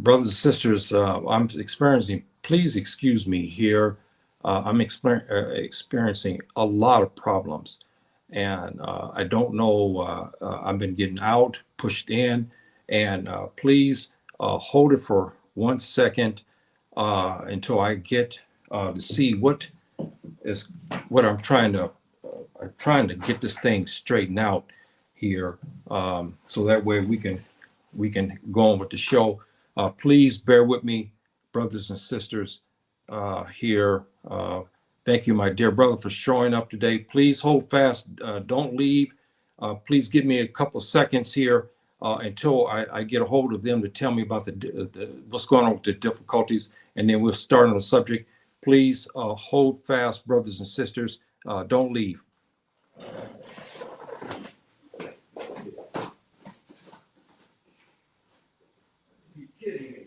Brothers and sisters, I'm experiencing, please excuse me here. I'm experiencing a lot of problems. And I don't know, I've been getting out, pushed in, and please hold it for 1 second until I get to see is what I'm trying to get this thing straightened out here, so that way we can go on with the show. Please bear with me, brothers and sisters here. Thank you, my dear brother, for showing up today. Please hold fast. Don't leave. Please give me a couple of seconds here until I get a hold of them to tell me about what's going on with the difficulties, and then we'll start on the subject. Please hold fast, brothers and sisters. Don't leave. You're kidding me.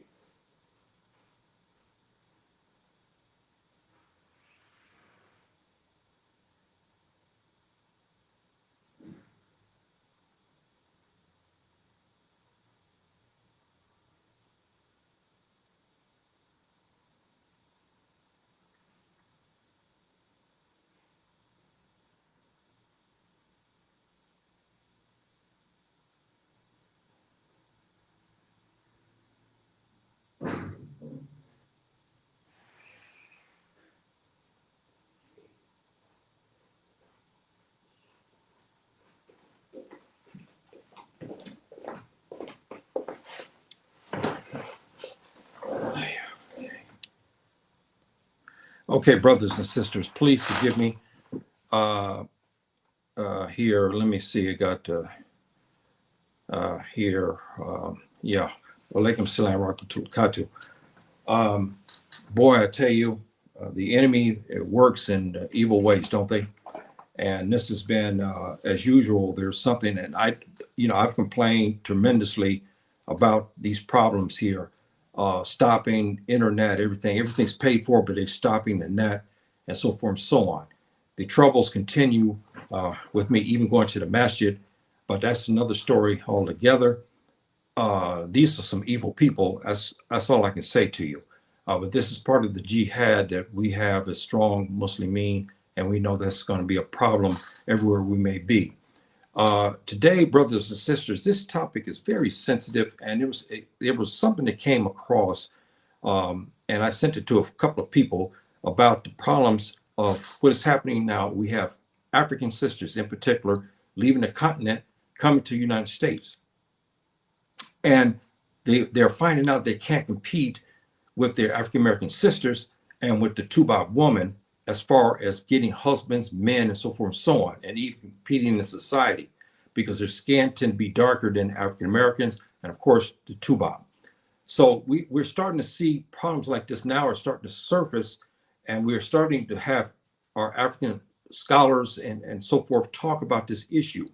Okay, brothers and sisters, please forgive me. Uh, Here, let me see. I got here. Yeah. Walaikum salam rahmatullahi katu. Boy, I tell you, the enemy works in evil ways, don't they? And this has been, as usual, there's something, and I've complained tremendously about these problems here, stopping internet, everything's paid for, but they're stopping the net and so forth and so on. The troubles continue with me even going to the masjid, but that's another story altogether. These are some evil people. That's all I can say to you. But this is part of the jihad that we have as strong Muslimin, and we know that's going to be a problem everywhere we may be. Today, brothers and sisters, this topic is very sensitive, and it was something that came across, and I sent it to a couple of people about the problems of what is happening now. We have African sisters in particular leaving the continent, coming to the United States. And they're finding out they can't compete with their African American sisters and with the Tubab woman as far as getting husbands, men, and so forth and so on, and even competing in society because their skin tend to be darker than African Americans, and of course the Tubab. So we're starting to see problems like this now are starting to surface, and we're starting to have our African scholars and so forth talk about this issue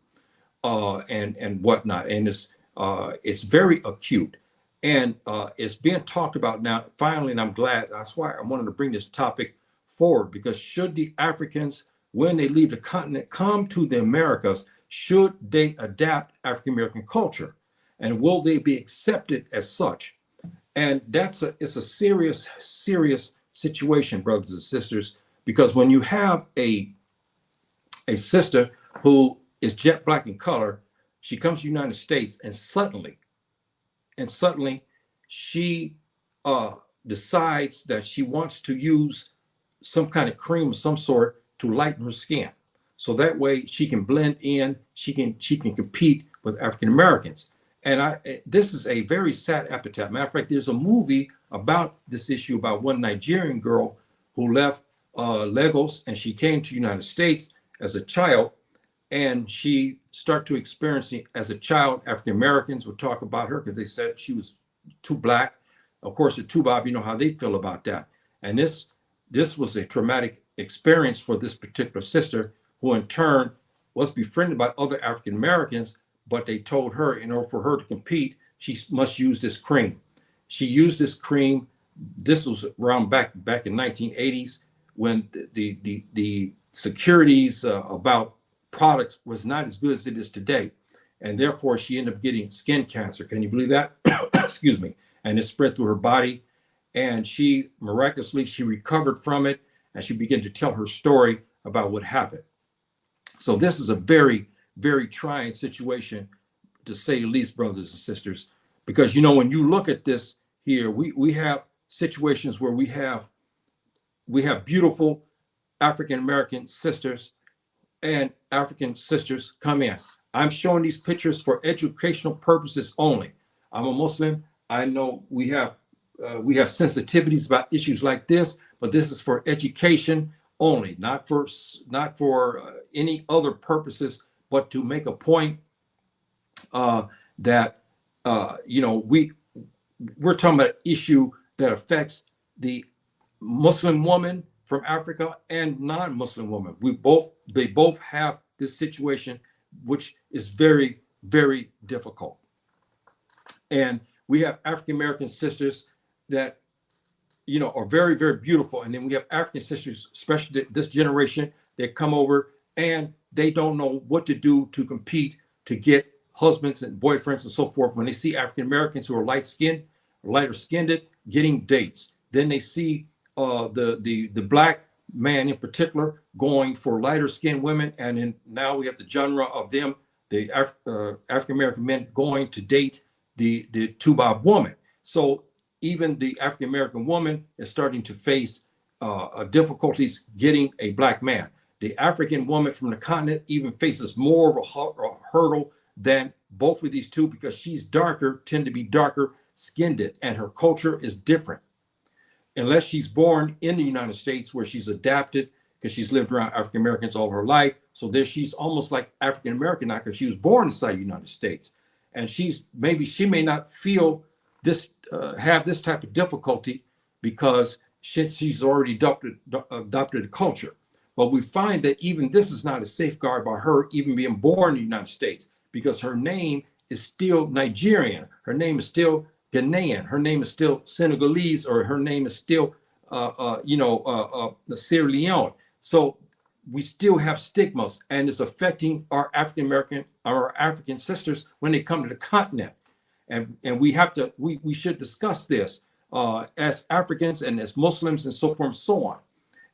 and whatnot. And it's very acute, and it's being talked about now finally, and I'm glad. That's why I wanted to bring this topic forward, because should the Africans, when they leave the continent, come to the Americas, should they adapt African American culture, and will they be accepted as such? And it's a serious situation, brothers and sisters, because when you have a sister who is jet black in color, she comes to the United States, and suddenly she decides that she wants to use some kind of cream of some sort to lighten her skin, so that way she can blend in, she can compete with African Americans. And this is a very sad epitaph. Matter of fact, there's a movie about this issue about one Nigerian girl who left Lagos, and she came to the United States as a child, and she started to experience as a child. African Americans would talk about her because they said she was too black. Of course, the Tubab, you know how they feel about that. And this was a traumatic experience for this particular sister, who in turn was befriended by other African Americans, but they told her in order for her to compete, she must use this cream. She used this cream. This was around back in 1980s, when the securities about products was not as good as it is today. And therefore she ended up getting skin cancer. Can you believe that? Excuse me. and it spread through her body. And she miraculously, she recovered from it, and she began to tell her story about what happened. So this is a very, very trying situation, to say the least, brothers and sisters, because when you look at this here, we have situations where we have beautiful African American sisters and African sisters come in. I'm showing these pictures for educational purposes only. I'm a Muslim. I know we have sensitivities about issues like this, but this is for education only, not for any other purposes, but to make a point that we're talking about an issue that affects the Muslim woman from Africa and non-Muslim woman. They both have this situation, which is very, very difficult. And we have African American sisters that are very, very beautiful, and then we have African sisters, especially this generation, that come over and they don't know what to do to compete to get husbands and boyfriends and so forth. When they see African Americans who are lighter skinned, getting dates, then they see the black man in particular going for lighter skinned women, and then now we have the genre of them, the African American men going to date the Tubaab woman. So even the African American woman is starting to face difficulties getting a black man. The African woman from the continent even faces more of a hurdle than both of these two, because she's tend to be darker skinned, and her culture is different. Unless she's born in the United States, where she's adapted, because she's lived around African Americans all her life. So there she's almost like African American now, because she was born inside the United States. And she may not feel this, have this type of difficulty, because she's already adopted a culture. But we find that even this is not a safeguard by her even being born in the United States, because her name is still Nigerian. Her name is still Ghanaian. Her name is still Senegalese, or her name is still, Sierra Leone. So we still have stigmas, and it's affecting our African American, our African sisters when they come to the continent. And we should discuss this as Africans and as Muslims and so forth and so on.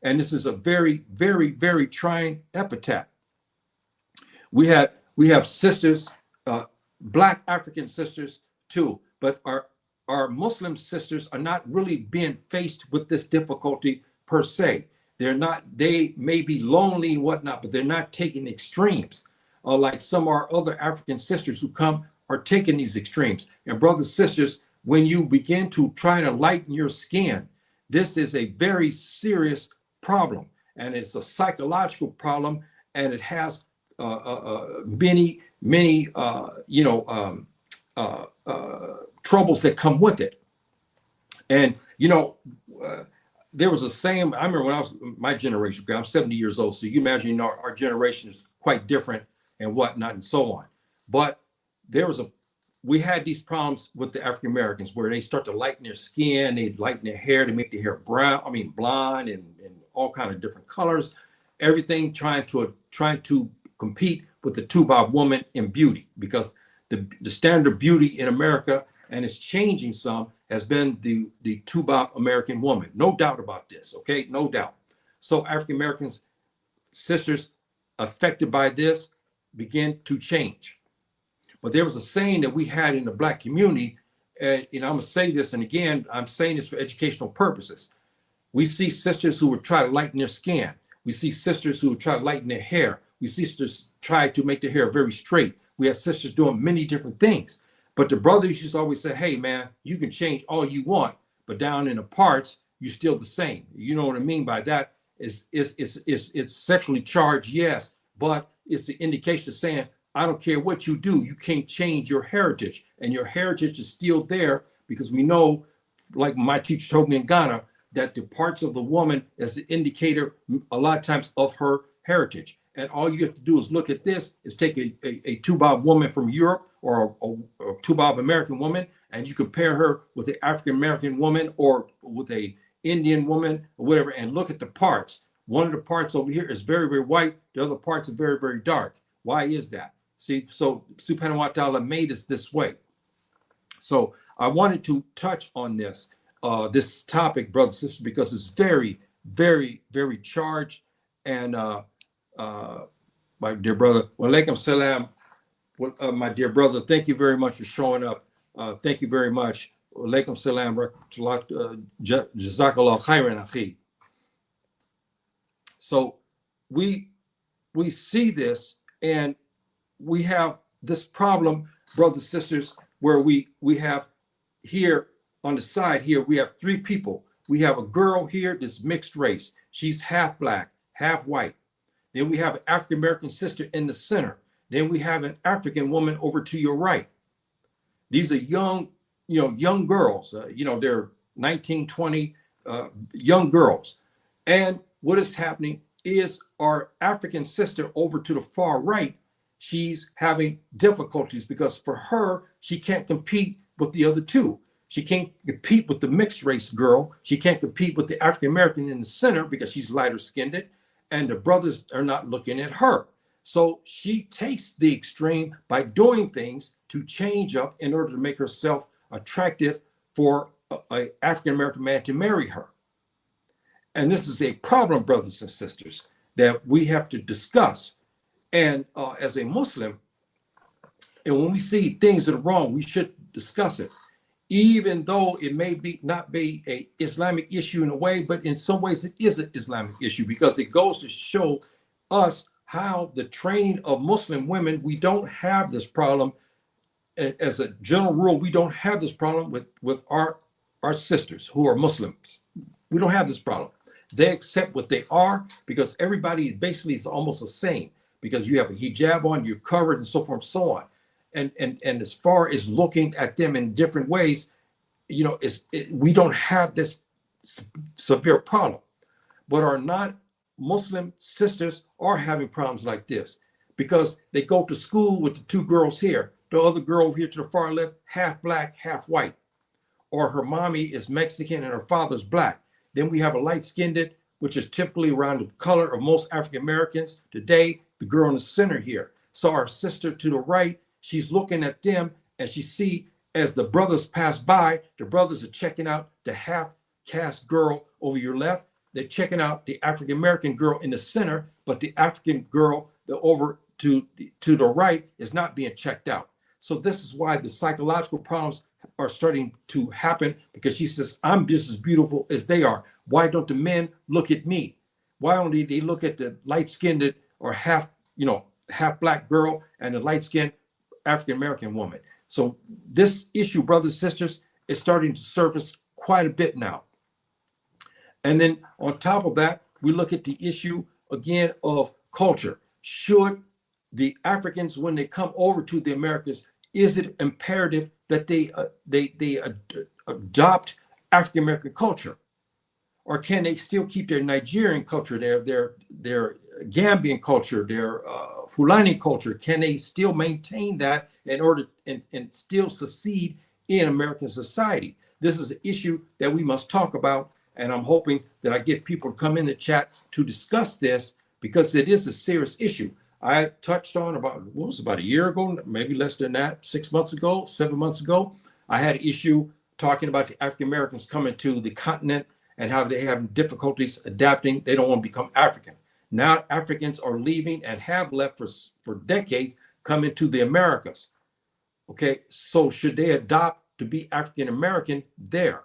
And this is a very, very, very trying epitaph. We have sisters, Black African sisters too, but our Muslim sisters are not really being faced with this difficulty per se. They may be lonely and whatnot, but they're not taking extremes like some of our other African sisters who come are taking these extremes. And brothers and sisters, when you begin to try to lighten your skin, this is a very serious problem, and it's a psychological problem, and it has many troubles that come with it. And there was a saying, I remember when I was my generation, because I'm 70 years old, so you imagine our generation is quite different and whatnot and so on. But we had these problems with the African Americans where they start to lighten their skin, they lighten their hair, they make their hair blonde and all kind of different colors, everything trying to compete with the Tubaab woman in beauty, because the standard beauty in America, and it's changing some, has been the Tubaab American woman. No doubt about this, okay? No doubt. So African Americans, sisters affected by this, begin to change. But there was a saying that we had in the Black community, and I'm gonna say this, and again, I'm saying this for educational purposes. We see sisters who would try to lighten their skin. We see sisters who would try to lighten their hair. We see sisters try to make their hair very straight. We have sisters doing many different things. But the brothers used to always say, hey man, you can change all you want, but down in the parts, you're still the same. You know what I mean by that? It's sexually charged, yes, but it's the indication of saying, I don't care what you do, you can't change your heritage. And your heritage is still there, because we know, like my teacher told me in Ghana, that the parts of the woman is the indicator a lot of times of her heritage. And all you have to do is look at this, is take a Tubaab woman from Europe, or a Tubaab American woman, and you compare her with the African American woman or with a Indian woman or whatever, and look at the parts. One of the parts over here is very, very white. The other parts are very, very dark. Why is that? See, so Subhanahu wa ta'ala made us this way. So I wanted to touch on this topic, brothers and sisters, because it's very, very, very charged. And my dear brother, walaikum salam. Well, my dear brother, thank you very much for showing up. Thank you very much. Walaikum salam. Jazakallah khairan akhi. So we see this, and we have this problem, brothers and sisters, where we have here on the side here, we have three people. We have a girl here that's mixed race. She's half black, half white. Then we have an African American sister in the center. Then we have an African woman over to your right. These are young, young girls. They're 19, 20, young girls. And what is happening is our African sister over to the far right, she's having difficulties because for her, she can't compete with the other two. She can't compete with the mixed race girl. She can't compete with the African American in the center because she's lighter skinned, and the brothers are not looking at her. So she takes the extreme by doing things to change up in order to make herself attractive for an African American man to marry her. And this is a problem, brothers and sisters, that we have to discuss. And as a Muslim, and when we see things that are wrong, we should discuss it, even though it may not be an Islamic issue in a way, but in some ways it is an Islamic issue, because it goes to show us how the training of Muslim women, we don't have this problem. As a general rule, we don't have this problem with our sisters who are Muslims. We don't have this problem. They accept what they are because everybody basically is almost the same, because you have a hijab on, you're covered, and so forth and so on. And as far as looking at them in different ways, we don't have this severe problem. But our non-Muslim sisters are having problems like this because they go to school with the two girls here. The other girl over here to the far left, half black, half white. Or her mommy is Mexican and her father's black. Then we have a light-skinned, which is typically around the color of most African Americans. Today, the girl in the center here. So our sister to the right, she's looking at them, and she see as the brothers pass by, the brothers are checking out the half-caste girl over your left. They're checking out the African American girl in the center, but the African girl over to the right is not being checked out. So this is why the psychological problems are starting to happen, because she says, I'm just as beautiful as they are. Why don't the men look at me? Why only they look at the light-skinned or half black girl and the light-skinned African American woman? So this issue, brothers and sisters, is starting to surface quite a bit now. And then on top of that, we look at the issue again of culture. Should the Africans, when they come over to the Americas, is it imperative that they adopt African American culture, or can they still keep their Nigerian culture, their Gambian culture, their Fulani culture? Can they still maintain that in order and still succeed in American society? This is an issue that we must talk about, and I'm hoping that I get people to come in the chat to discuss this, because it is a serious issue. I touched on about a year ago, maybe less than that, 6 months ago, 7 months ago. I had an issue talking about the African Americans coming to the continent and how they have difficulties adapting. They don't want to become African. Now Africans are leaving and have left for decades, coming to the Americas. Okay, so should they adopt to be African American there?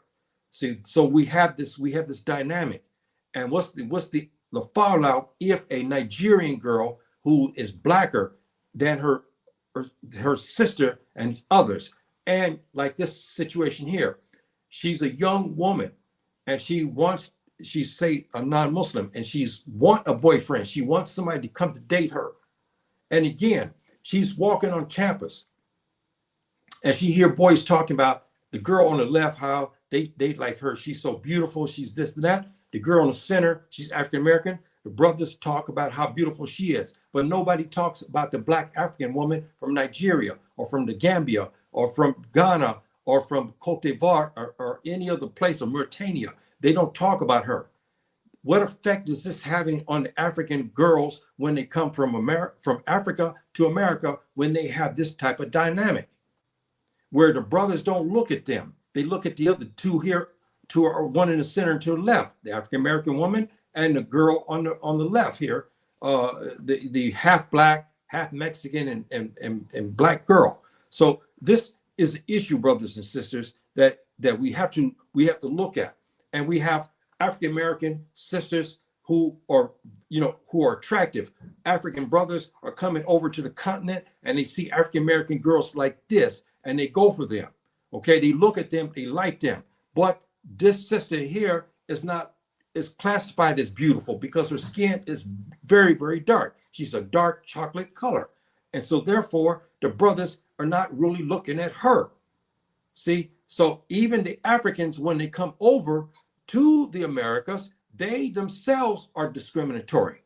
See, so we have this dynamic. And what's the fallout if a Nigerian girl who is blacker than her sister and others, and like this situation here, she's a young woman and she's say a non-Muslim, and she's want a boyfriend, she wants somebody to come to date her, and again she's walking on campus and she hear boys talking about the girl on the left, how they like her, she's so beautiful, she's this and that. The girl in the center, she's African American. The brothers talk about how beautiful she is, but nobody talks about the black African woman from Nigeria or from the Gambia or from Ghana or from Cote d'Ivoire or any other place, or Mauritania. They don't talk about her. What effect is this having on the African girls when they come from Africa to America, when they have this type of dynamic? where the brothers don't look at them. They look at the other two here, one in the center and to the left, the African American woman and the girl on the left here, the half black, half Mexican and black girl. So this is an issue, brothers and sisters, that we have to look at. And we have African American sisters who are attractive. African brothers are coming over to the continent and they see African American girls like this and they go for them. Okay, they look at them, they like them. But this sister here is classified as beautiful because her skin is very, very dark. She's a dark chocolate color. And so therefore, the brothers are not really looking at her. See, so even the Africans, when they come over to the Americas, they themselves are discriminatory.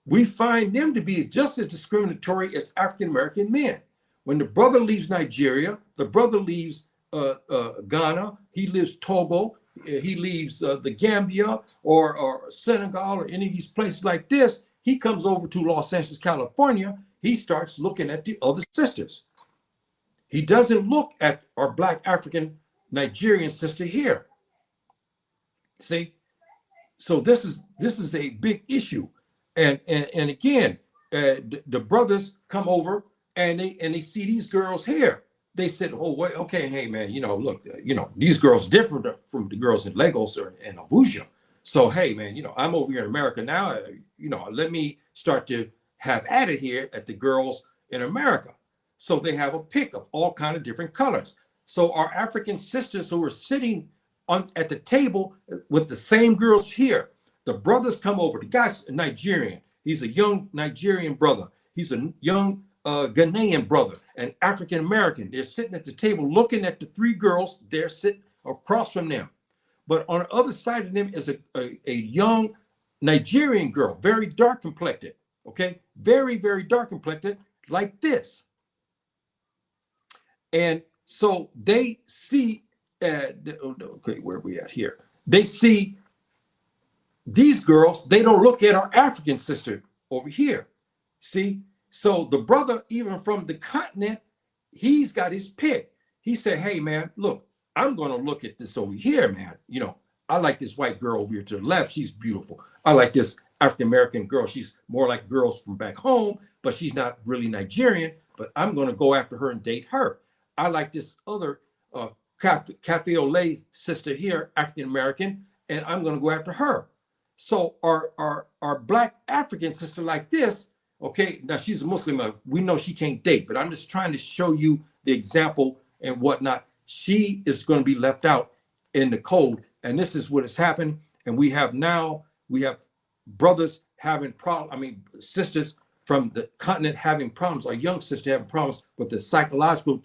We find them to be just as discriminatory as African American men. When the brother leaves Nigeria, the brother leaves Ghana, he leaves Togo, he leaves the Gambia or Senegal or any of these places like this, he comes over to Los Angeles, California, he starts looking at the other sisters. He doesn't look at our Black African Nigerian sister here. See, so this is a big issue, and again, the brothers come over and they see these girls here. They said, "Oh, wait, okay, hey man, look, these girls different from the girls in Lagos or in Abuja. So hey man, I'm over here in America now. Let me start to have at it here at the girls in America." So they have a pick of all kind of different colors. So our African sisters who are sitting at the table with the same girls here, the brothers come over. The guy's a Nigerian. He's a young Nigerian brother. He's a young Ghanaian brother, an African American. They're sitting at the table looking at the three girls. They're sitting across from them. But on the other side of them is a young Nigerian girl, very dark complected. Okay, very, very dark complected, like this. And so they see, okay, where are we at here? They see these girls, they don't look at our African sister over here. See, so the brother, even from the continent, he's got his pick. He said, hey man, look, I'm going to look at this over here, man. I like this white girl over here to the left. She's beautiful. I like this African-American girl. She's more like girls from back home, but she's not really Nigerian, but I'm going to go after her and date her. I like this other cafe au lait sister here, African-American, and I'm going to go after her. So our Black African sister like this, okay, now she's a Muslim. We know she can't date, but I'm just trying to show you the example and whatnot. She is going to be left out in the code. And this is what has happened. And we have brothers having sisters from the continent having problems, our young sister having problems with the psychological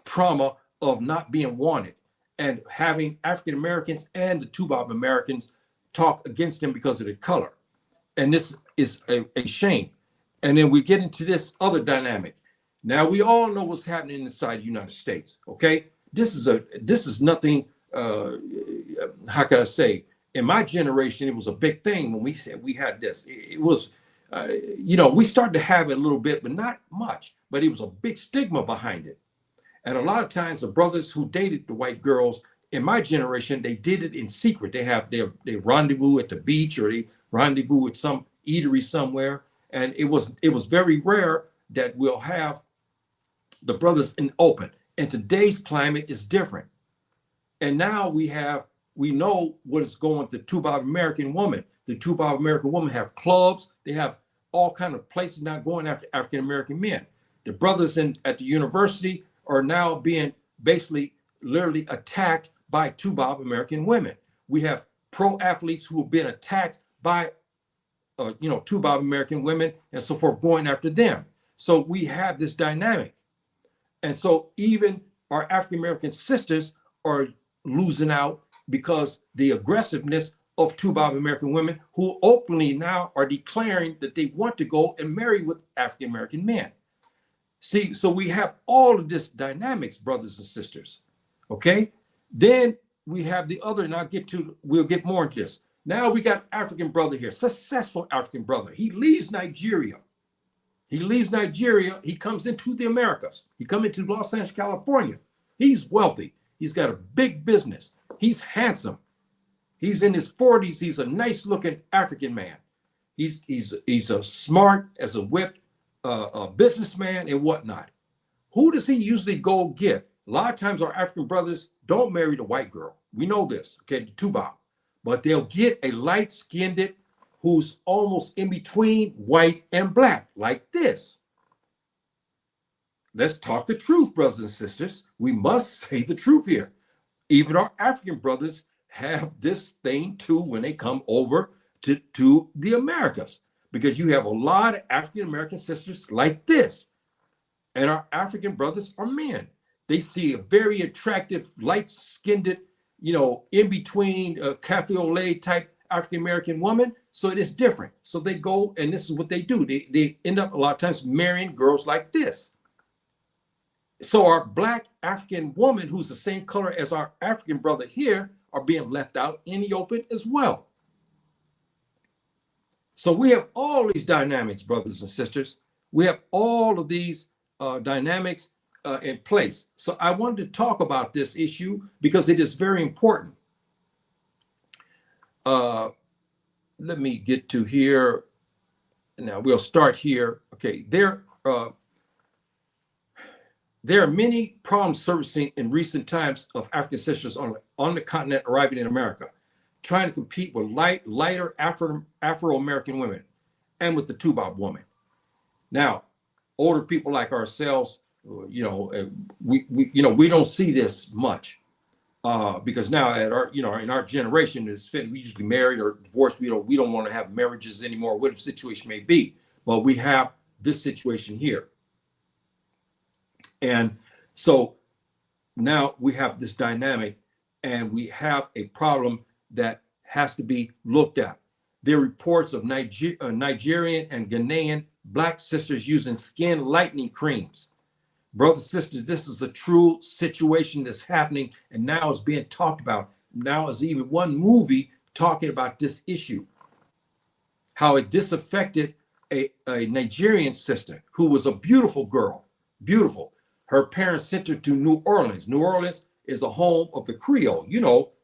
trauma of not being wanted and having African Americans and the Tubab Americans talk against them because of the color. And this is a shame. And then we get into this other dynamic. Now we all know what's happening inside the United States. Okay, this is nothing. How can I say? In my generation, it was a big thing when we said we had this. It was, we started to have it a little bit, but not much. But it was a big stigma behind it. And a lot of times, the brothers who dated the white girls in my generation, they did it in secret. They rendezvous at the beach or they rendezvous at some eatery somewhere. And it was very rare that we'll have the brothers in open. And today's climate is different. And now we know what is going to Tubab American woman. The Tubab American woman have clubs. They have all kind of places now going after African American men. The brothers at the university are now being basically literally attacked by Tubab American women. We have pro athletes who have been attacked by Tubab American women and so forth, going after them. So we have this dynamic. And so even our African American sisters are losing out because the aggressiveness of Tubab American women who openly now are declaring that they want to go and marry with African American men. See, so we have all of this dynamics, brothers and sisters. Okay, then we have the other, and we'll get more into this. Now we got African brother here, successful African brother. He leaves Nigeria. He leaves Nigeria. He comes into the Americas. He comes into Los Angeles, California. He's wealthy. He's got a big business. He's handsome. He's in his 40s. He's a nice looking African man. He's a smart as a whip, a businessman and whatnot. Who does he usually go get? A lot of times our African brothers don't marry the white girl. We know this, okay, the tuba. But they'll get a light-skinned who's almost in between white and black, like this. Let's talk the truth, brothers and sisters. We must say the truth here. Even our African brothers have this thing too when they come over to the Americas, because you have a lot of African American sisters like this. And our African brothers are men. They see a very attractive, light-skinned, in between cafe au lait type African American woman. So it is different. So they go, and this is what they do. They end up a lot of times marrying girls like this. So our black African woman, who's the same color as our African brother here, are being left out in the open as well. So we have all these dynamics, brothers and sisters. We have all of these dynamics in place. So I wanted to talk about this issue because it is very important. Let me get to here. Now we'll start here. Okay, there are many problems surfacing in recent times of African sisters on the continent arriving in America, trying to compete with lighter Afro American women and with the Tubab woman. Now, older people like ourselves, we don't see this much because now at our, in our generation, we usually married or divorced. We don't want to have marriages anymore, whatever the situation may be. But we have this situation here. And so now we have this dynamic and we have a problem that has to be looked at. There are reports of Nigerian and Ghanaian Black sisters using skin lightening creams. Brothers and sisters, this is a true situation that's happening and now is being talked about. Now is even one movie talking about this issue, how it disaffected a Nigerian sister who was a beautiful girl, beautiful. Her parents sent her to New Orleans. New Orleans is the home of the Creole.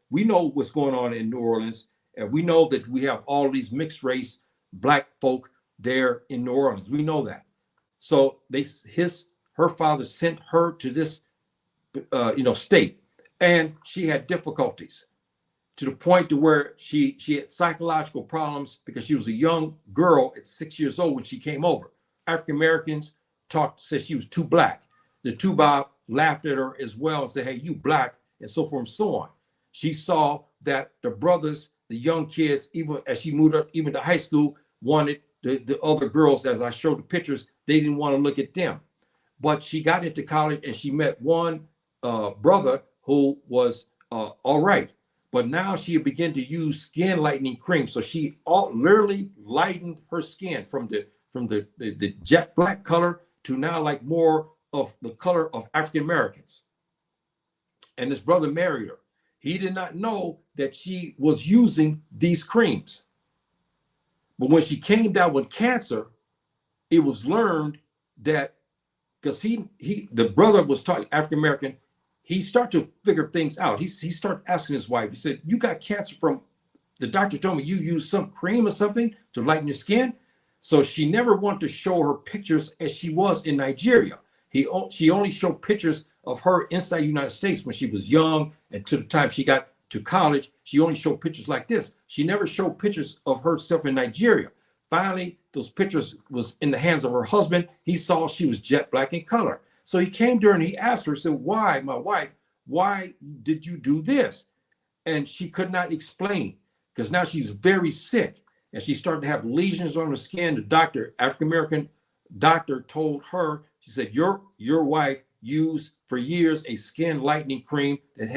We know what's going on in New Orleans, and we know that we have all these mixed race Black folk there in New Orleans. We know that. So her father sent her to this, state, and she had difficulties to the point to where she had psychological problems because she was a young girl at 6 years old when she came over. African Americans said she was too Black. The Tubab laughed at her as well and said, "Hey, you Black," and so forth and so on. She saw that the brothers, the young kids, even as she moved up, even to high school, wanted the other girls, as I showed the pictures, they didn't want to look at them. But she got into college and she met one brother who was all right. But now she began to use skin lightening cream. So she literally lightened her skin from the jet black color to now like more of the color of African Americans. And this brother married her. He did not know that she was using these creams. But when she came down with cancer, it was learned that because the brother was talking African American, he started to figure things out. He started asking his wife, he said, "You got cancer from, the doctor told me you used some cream or something to lighten your skin." So she never wanted to show her pictures as she was in Nigeria. She only showed pictures of her inside the United States when she was young, and to the time she got to college, she only showed pictures like this. She never showed pictures of herself in Nigeria. Finally, those pictures was in the hands of her husband. He saw she was jet black in color. So he came to her and he asked her, said, "Why, my wife, why did you do this?" And she could not explain because now she's very sick and she started to have lesions on her skin. The doctor, African-American doctor, told her, she said, your wife used for years a skin lightening cream that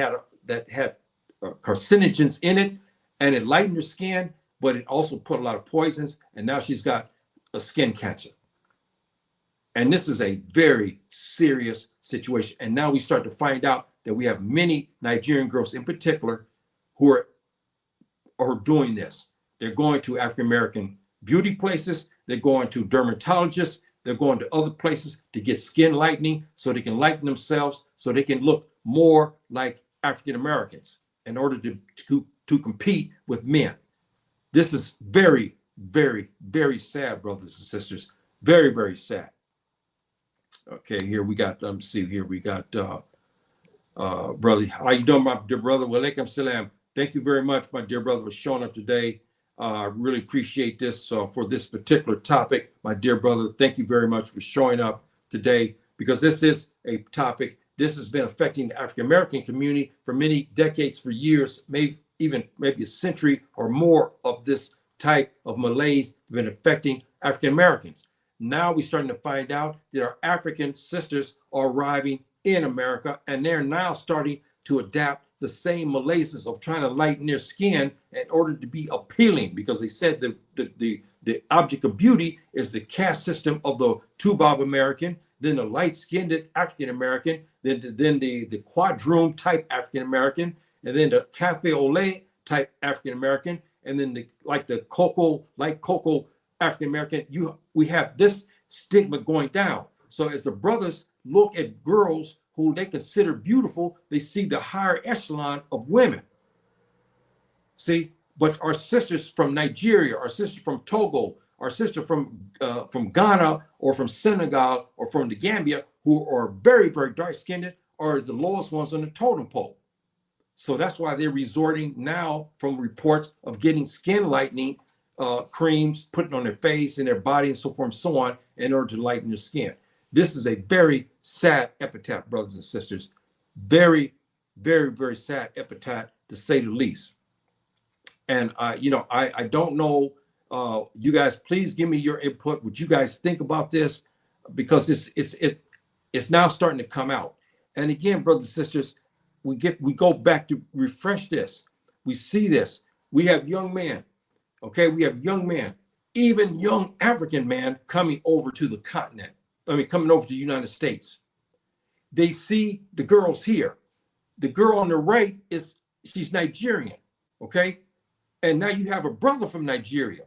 had carcinogens in it, and it lightened her skin, but it also put a lot of poisons, and now she's got a skin cancer. And this is a very serious situation. And now we start to find out that we have many Nigerian girls in particular who are doing this. They're going to African-American beauty places. They're going to dermatologists. They're going to other places to get skin lightening so they can lighten themselves, so they can look more like African Americans in order to compete with men. This is very, very, very sad, brothers and sisters. Very, very sad. Okay, here we got, let me see, here we got brother. How you doing, my dear brother? Walaikum salam. Thank you very much, my dear brother, for showing up today. I really appreciate this for this particular topic, my dear brother. Thank you very much for showing up today, because this is a topic. This has been affecting the African American community for many decades, for years, maybe a century or more. Of this type of malaise been affecting African Americans. Now we're starting to find out that our African sisters are arriving in America, and they're now starting to adapt the same malaises of trying to lighten their skin in order to be appealing, because they said the object of beauty is the caste system of the Tubab American, then the light-skinned African American, then the quadroon type African American, and then the cafe au lait type African American, and then the cocoa African American. We have this stigma going down. So as the brothers look at girls who they consider beautiful, they see the higher echelon of women. See, but our sisters from Nigeria, our sisters from Togo, our sister from Ghana or from Senegal or from the Gambia, who are very, very dark-skinned, are the lowest ones on the totem pole. So that's why they're resorting now, from reports of getting skin lightening creams, putting on their face and their body and so forth and so on, in order to lighten their skin. This is a very sad epitaph, brothers and sisters. Very, very, very sad epitaph, to say the least. And I don't know. You guys, please give me your input. What you guys think about this, because it's now starting to come out. And again, brothers and sisters, we go back to refresh this. We see this. We have young men. Okay, we have young men, even young African men, coming over to the continent. Coming over to the United States. They see the girls here. The girl on the right she's Nigerian, okay? And now you have a brother from Nigeria.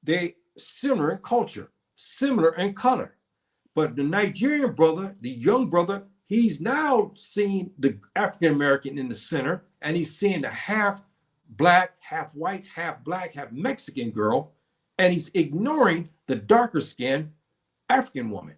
They similar in culture, similar in color. But the Nigerian brother, the young brother, he's now seeing the African American in the center, and he's seeing the half black, half white, half black, half Mexican girl, and he's ignoring the darker skinned African woman.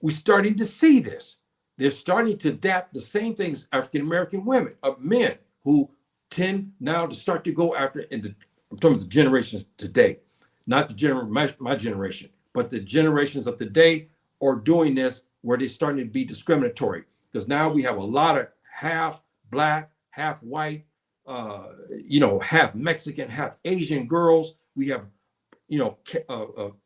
We're starting to see this. They're starting to adapt the same things African American women, men who tend now to start to go after, I'm talking about the generations today, not the my generation, but the generations of today are doing this, where they're starting to be discriminatory, because now we have a lot of half black, half white, half Mexican, half Asian girls. We have,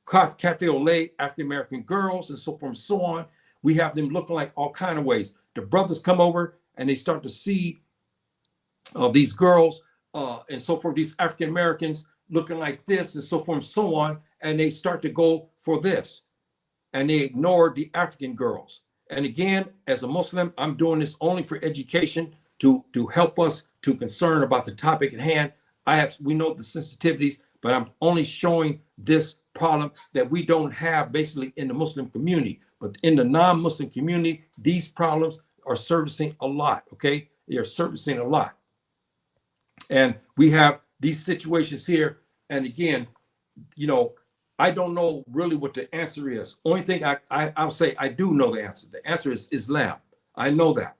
cafe au lait African American girls, and so forth and so on. We have them looking like all kind of ways. The brothers come over and they start to see these girls and so forth, these African Americans looking like this and so forth and so on, and they start to go for this, and they ignore the African girls. And again, as a Muslim, I'm doing this only for education, to help us to concern about the topic at hand. We know the sensitivities, but I'm only showing this problem that we don't have basically in the Muslim community. But in the non-Muslim community, these problems are surfacing a lot, okay? They are surfacing a lot. And we have these situations here. And again, I don't know really what the answer is. Only thing I'll say, I do know the answer. The answer is Islam. I know that.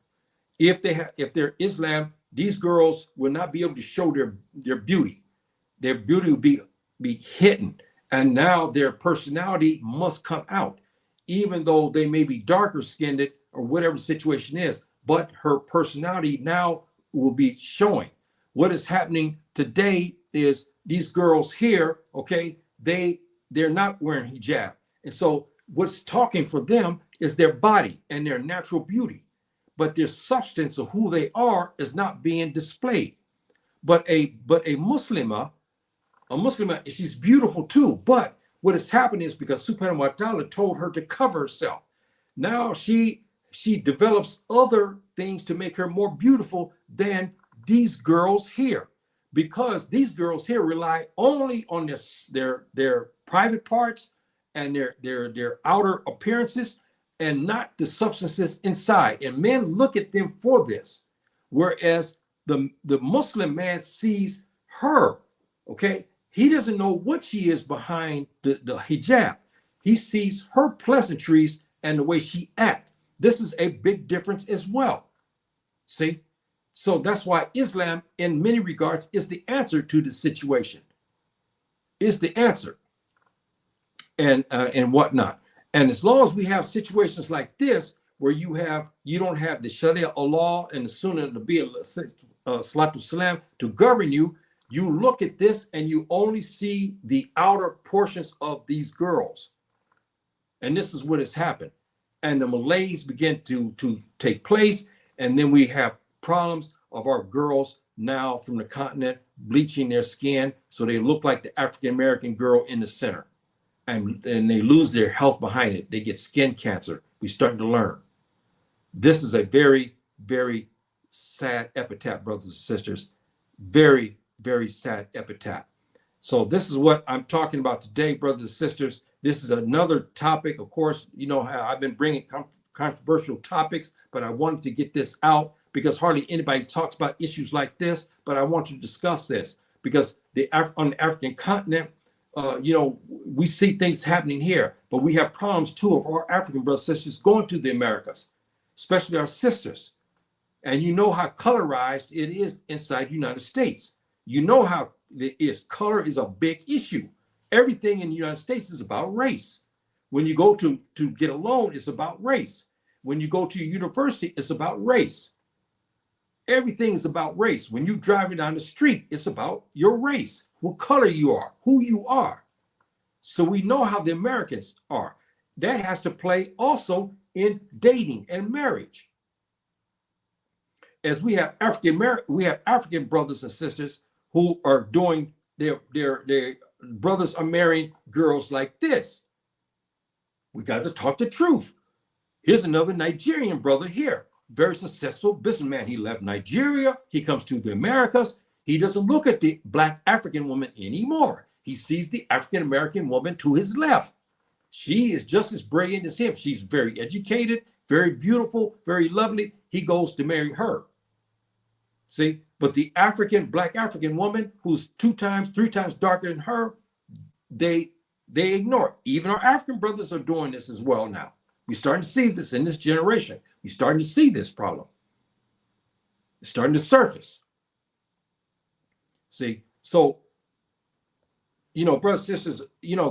If they're Islam, these girls will not be able to show their beauty. Their beauty will be hidden. And now their personality must come out, even though they may be darker skinned or whatever the situation is, but her personality now will be showing. What is happening today is these girls here, okay, they're not wearing hijab. And so what's talking for them is their body and their natural beauty, but their substance of who they are is not being displayed. But a Muslimah, she's beautiful too, but what has happened is because Subhanahu wa Ta'ala told her to cover herself. Now she develops other things to make her more beautiful than these girls here, because these girls here rely only on their private parts and their outer appearances and not the substances inside. And men look at them for this. Whereas the Muslim man sees her, okay? He doesn't know what she is behind the hijab. He sees her pleasantries and the way she acts. This is a big difference as well. See? So that's why Islam, in many regards, is the answer to the situation. Is the answer. And whatnot. And as long as we have situations like this, where you don't have the Sharia Allah and the Sunnah Nabi Salatu Salam to govern you, you look at this and you only see the outer portions of these girls. And this is what has happened. And the malaise begin to take place. And then we have problems of our girls now from the continent bleaching their skin so they look like the African American girl in the center. And they lose their health behind it. They get skin cancer. We're starting to learn. This is a very, very sad epitaph, brothers and sisters. Very, very sad epitaph. So this is what I'm talking about today, brothers and sisters. This is another topic. Of course, you know how I've been bringing controversial topics, but I wanted to get this out because hardly anybody talks about issues like this. But I want to discuss this because on the African continent, we see things happening here, but we have problems too of our African brothers and sisters going to the Americas, especially our sisters. And you know how colorized it is inside the United States. You know how it is. Color is a big issue. Everything in the United States is about race. When you go to get a loan, it's about race. When you go to university, it's about race. Everything is about race. When you're driving down the street, it's about your race, what color you are, who you are. So we know how the Americans are. That has to play also in dating and marriage. As we have African brothers and sisters who are doing their brothers are marrying girls like this. We got to talk the truth. Here's another Nigerian brother here. Very successful businessman. He left Nigeria. He comes to the Americas. He doesn't look at the Black African woman anymore. He sees the African American woman to his left. She is just as brilliant as him. She's very educated, very beautiful, very lovely. He goes to marry her. See, but the Black African woman who's 2 times, 3 times darker than her, they ignore it. Even our African brothers are doing this as well now. We're starting to see this in this generation. We're starting to see this problem. It's starting to surface. See, so, brothers and sisters,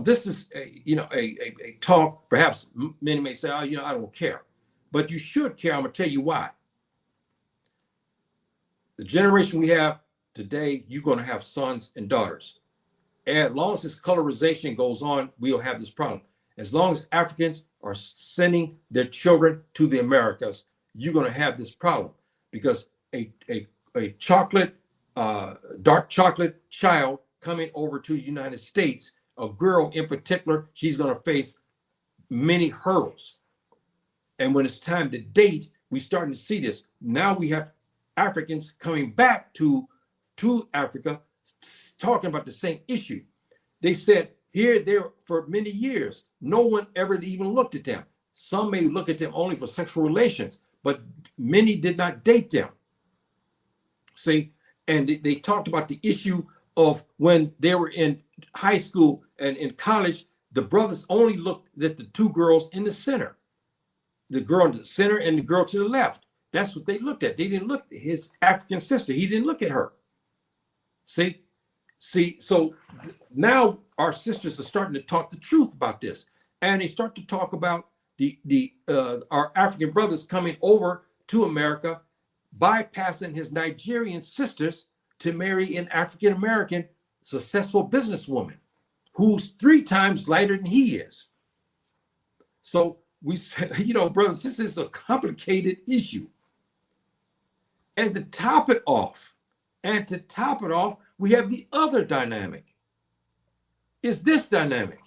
this is a talk. Perhaps many may say, I don't care. But you should care. I'm going to tell you why. The generation we have today, you're going to have sons and daughters. As long as this colorization goes on, we'll have this problem. As long as Africans are sending their children to the Americas, you're going to have this problem because a chocolate, dark chocolate child coming over to the United States, a girl in particular, she's going to face many hurdles. And when it's time to date, we're starting to see this. Now we have Africans coming back to Africa talking about the same issue. They said here, there for many years, no one ever even looked at them. Some may look at them only for sexual relations, but many did not date them. See, and they talked about the issue of when they were in high school and in college, the brothers only looked at the 2 girls in the center, the girl in the center and the girl to the left. That's what they looked at. They didn't look at his African sister. He didn't look at her. See, so now our sisters are starting to talk the truth about this. And they start to talk about our African brothers coming over to America, bypassing his Nigerian sisters to marry an African American successful businesswoman who's 3 times lighter than he is. So we said, brothers, this is a complicated issue. And to top it off, we have the other dynamic. Is this dynamic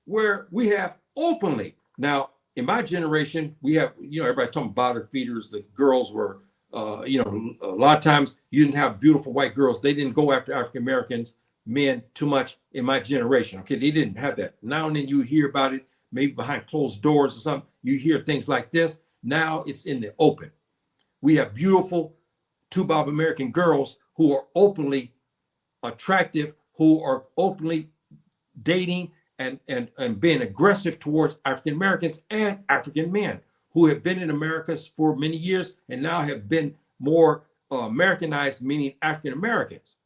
where we have openly, now in my generation, we have, everybody talking about bottom feeders. The girls were, a lot of times you didn't have beautiful white girls. They didn't go after African Americans. men too much in my generation. Okay, they didn't have that. Now and then you hear about it, maybe behind closed doors or something. You hear things like this. Now it's in the open. We have beautiful two-bob American girls who are openly attractive, who are openly dating and being aggressive towards African Americans and African men who have been in America for many years and now have been more Americanized, meaning African Americans.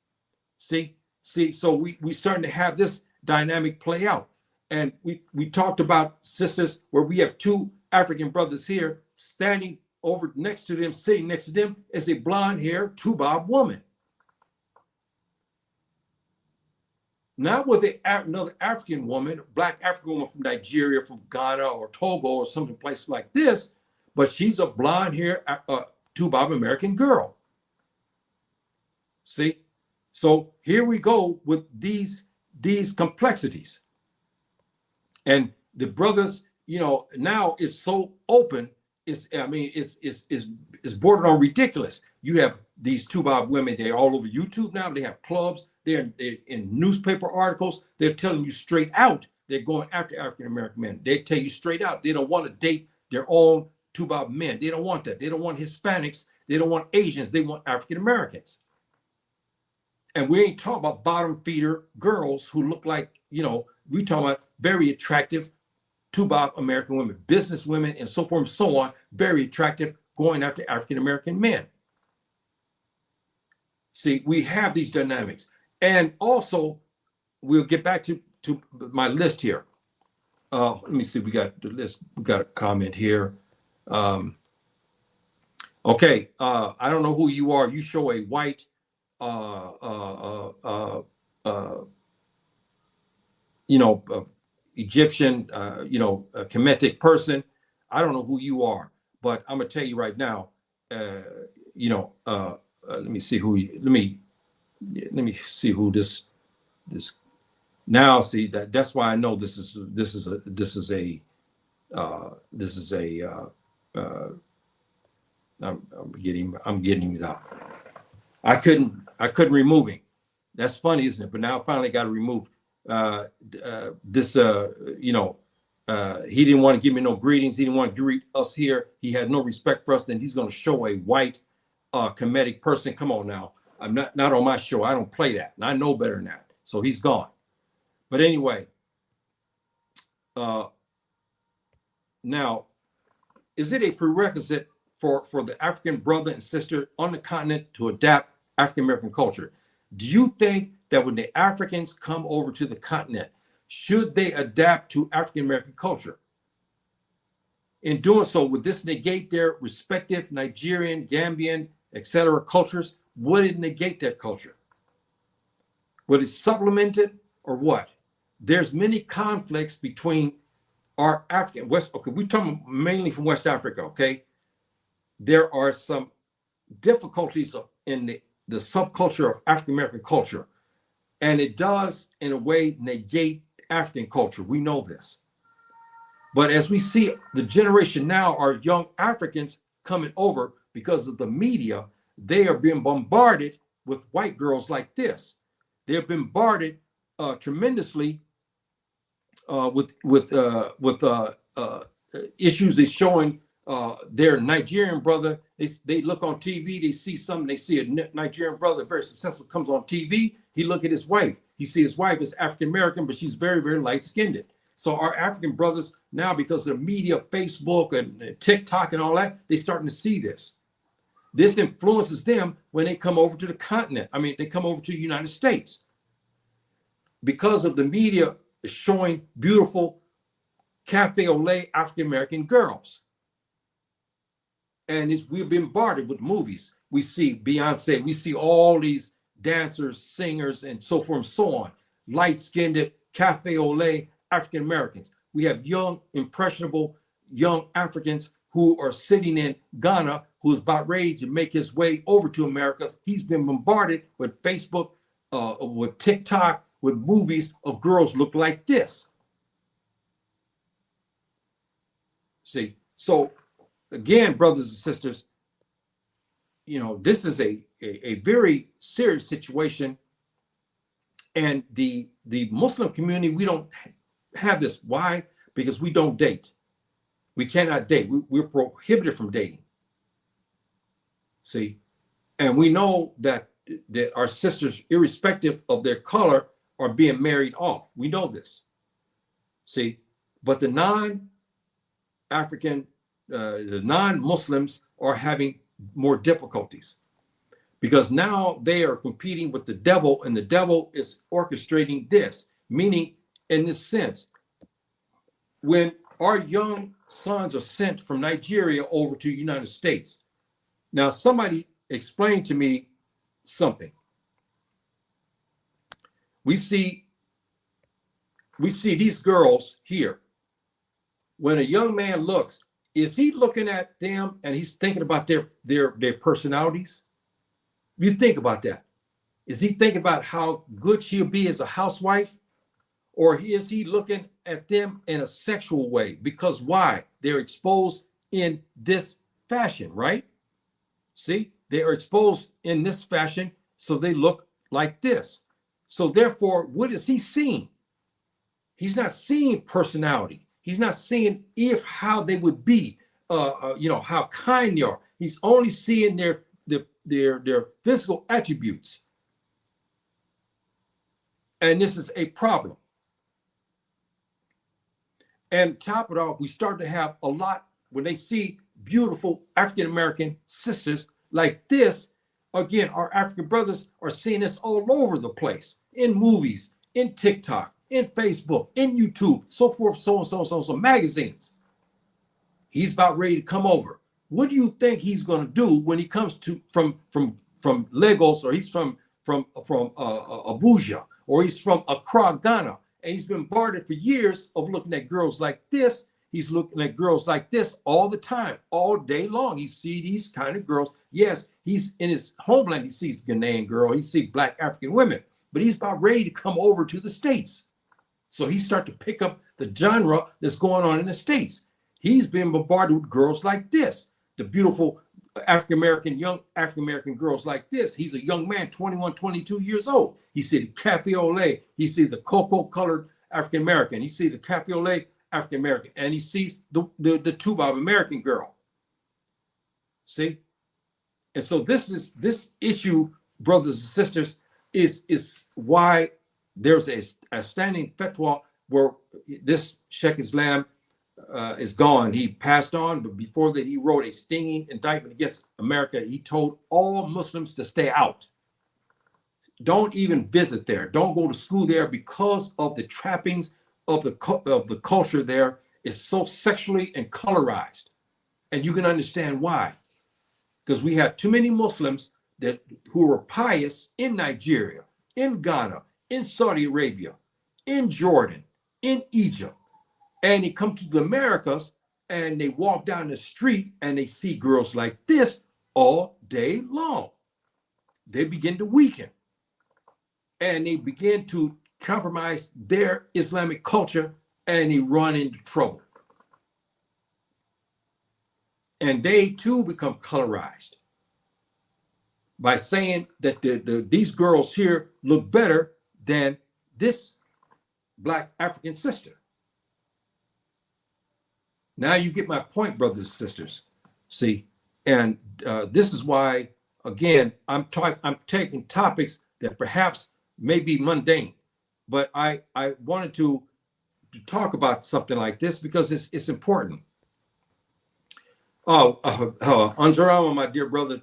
See, so we starting to have this dynamic play out. And we talked about sisters where we have two African brothers here standing over next to them, sitting next to them is a blonde haired two-bob woman. Not with another African woman, black African woman from Nigeria, from Ghana or Togo or some place like this, but she's a blonde haired two-bob American girl. See? So here we go with these complexities. And the brothers, now it's so open, it's bordered on ridiculous. You have these two-bob women, they're all over YouTube now, they have clubs, they're in newspaper articles, they're telling you straight out, they're going after African-American men. They tell you straight out, they don't want to date their own two-bob men. They don't want that. They don't want Hispanics. They don't want Asians. They want African-Americans. And we ain't talking about bottom feeder girls who look like, we talking about very attractive two-bob American women, business women, and so forth and so on, very attractive, going after African-American men. See, we have these dynamics. And also, we'll get back to my list here. Let me see, we got the list. We got a comment here. Okay, I don't know who you are. You show a white Egyptian, a Kemetic person. I don't know who you are, but I'm gonna tell you right now. Let me see who. Let me see who this. Now, see that's why I know this is a. I'm getting him out. I couldn't remove him. That's funny, isn't it? But now I finally got to remove he didn't want to give me no greetings. He didn't want to greet us here. He had no respect for us. Then he's going to show a white Kemetic person. Come on now. I'm not on my show. I don't play that. And I know better than that. So he's gone. But anyway, now, is it a prerequisite for the African brother and sister on the continent to adapt African American culture? Do you think that when the Africans come over to the continent, should they adapt to African American culture? In doing so, would this negate their respective Nigerian, Gambian, etc. cultures? Would it negate that culture? Would it supplement it or what? There's many conflicts between our African West. Okay, we're talking mainly from West Africa. Okay, there are some difficulties in the subculture of African American culture, and it does in a way negate African culture. We know this. But as we see the generation now, our young Africans coming over because of the media, they are being bombarded with white girls like this. They have been bombarded tremendously with issues. They're showing their Nigerian brother. They look on TV, they see something, they see a Nigerian brother, very successful, comes on TV. He look at his wife. He see his wife is African American, but she's very, very light skinned. So our African brothers now, because of the media, Facebook and TikTok and all that, they're starting to see this. This influences them when they come over to the continent. I mean, they come over to the United States. Because of the media showing beautiful cafe au lait African American girls. And we've been bombarded with movies. We see Beyonce, we see all these dancers, singers, and so forth and so on. Light-skinned, cafe au lait African Americans. We have young, impressionable, young Africans who are sitting in Ghana, who's about ready to make his way over to America. He's been bombarded with Facebook, with TikTok, with movies of girls look like this. See, so again, brothers and sisters, this is a very serious situation. And the Muslim community, we don't have this. Why? Because we don't date. We cannot date. We're prohibited from dating. See, and we know that our sisters, irrespective of their color, are being married off. We know this. See, but the non-African, the non-Muslims are having more difficulties because now they are competing with the devil, and the devil is orchestrating this. Meaning, in this sense, when our young sons are sent from Nigeria over to the United States, now somebody explain to me something. We see these girls here. When a young man looks, is he looking at them and he's thinking about their personalities? You think about that. Is he thinking about how good she'll be as a housewife? Or is he looking at them in a sexual way? Because why? They're exposed in this fashion, right? See, they are exposed in this fashion, so they look like this. So therefore, what is he seeing? He's not seeing personality. He's not seeing how they would be, how kind they are. He's only seeing their physical attributes. And this is a problem. And top it off, we start to have a lot when they see beautiful African-American sisters like this. Again, our African brothers are seeing this all over the place, in movies, in TikTok, in Facebook, in YouTube, so forth, so magazines. He's about ready to come over. What do you think he's going to do when he comes to from Lagos, or he's from Abuja, or he's from Accra, Ghana, and he's been bombarded for years of looking at girls like this? He's looking at girls like this all the time, all day long. He sees these kind of girls. Yes, he's in his homeland. He sees Ghanaian girl. He sees Black African women, but he's about ready to come over to the States. So he start to pick up the genre that's going on in the States. He's been bombarded with girls like this, the beautiful young African-American girls like this. He's a young man, 21, 22 years old. He see the cafe au lait. He see the cocoa-colored African-American. He see the cafe au lait African-American, and he sees the Tubab American girl. See? And so this issue, brothers and sisters, is why there's a standing fatwa where this Sheikh Islam is gone. He passed on, but before that, he wrote a stinging indictment against America. He told all Muslims to stay out. Don't even visit there. Don't go to school there, because of the trappings of the culture there is so sexually and colorized. And you can understand why. Because we have too many Muslims who were pious in Nigeria, in Ghana, in Saudi Arabia, in Jordan, in Egypt. And they come to the Americas and they walk down the street and they see girls like this all day long. They begin to weaken. And they begin to compromise their Islamic culture, and they run into trouble. And they too become colorized by saying that these girls here look better than this Black African sister. Now you get my point, brothers and sisters. See, and this is why, again, I'm taking topics that perhaps may be mundane, but I wanted to talk about something like this because it's important. Anjarama, my dear brother,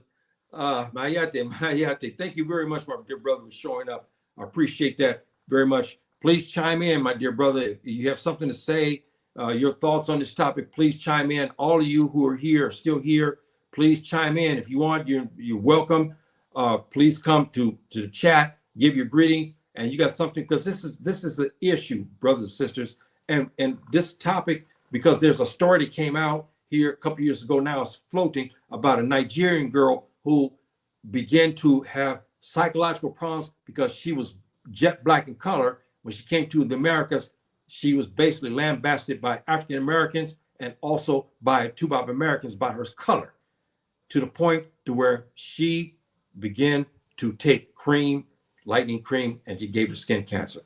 Mayate, thank you very much, my dear brother, for showing up. I appreciate that very much. Please chime in, my dear brother. If you have something to say, your thoughts on this topic, please chime in. All of you who are here, still here, please chime in. If you want, you're welcome. Please come to the chat, give your greetings, and you got something, because this is an issue, brothers and sisters, and this topic, because there's a story that came out here a couple years ago now, is floating about a Nigerian girl who began to have psychological problems because she was jet black in color. When she came to the Americas, she was basically lambasted by African Americans and also by Tubab Americans about her color, to the point to where she began to take cream, lightning cream, and she gave her skin cancer.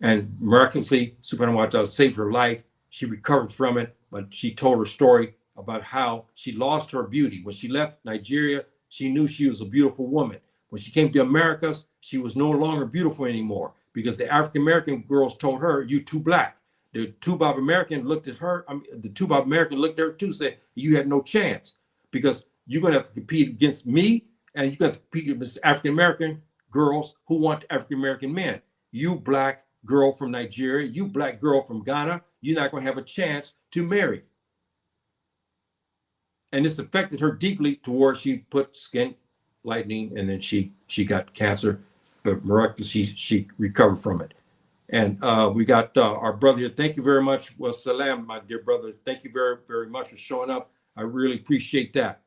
And miraculously, Subhanahu wa ta'ala saved her life. She recovered from it, but she told her story about how she lost her beauty. When she left Nigeria, she knew she was a beautiful woman. When she came to Americas, she was no longer beautiful anymore because the African American girls told her, "You too black." The Bob American looked at her. The Bob American looked at her too, said, "You have no chance because you're going to have to compete against me, and you're going to compete against African American girls who want African American men. You black girl from Nigeria, you black girl from Ghana, you're not going to have a chance to marry." And this affected her deeply to where she put skin lightening, and then she got cancer, but miraculously she recovered from it. And we got our brother here. Thank you very much. Well, salam, my dear brother. Thank you very, very much for showing up. I really appreciate that.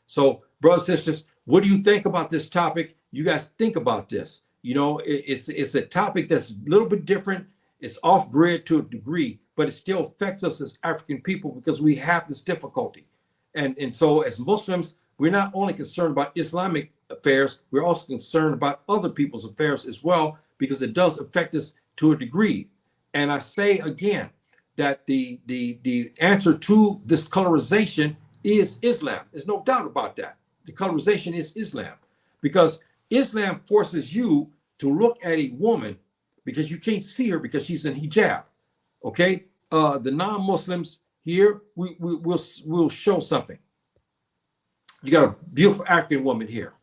So, brothers and sisters, what do you think about this topic? You guys think about this. You know, it's a topic that's a little bit different. It's off grid to a degree, but it still affects us as African people because we have this difficulty. And so as Muslims, we're not only concerned about Islamic affairs, we're also concerned about other people's affairs as well, because it does affect us to a degree. And I say again that the answer to this colorization is Islam. There's no doubt about that. The colorization is Islam, because Islam forces you to look at a woman because you can't see her because she's in hijab. Okay, the non-Muslims here, we'll show something. You got a beautiful African woman here.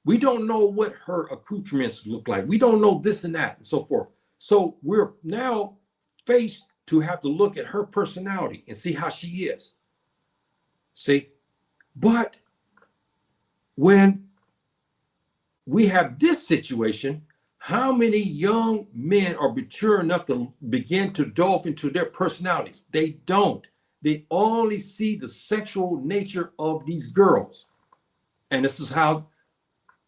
We don't know what her accoutrements look like. We don't know this and that and so forth. So we're now faced to have to look at her personality and see how she is. See, but when we have this situation, how many young men are mature enough to begin to delve into their personalities? They don't. They only see the sexual nature of these girls. And this is how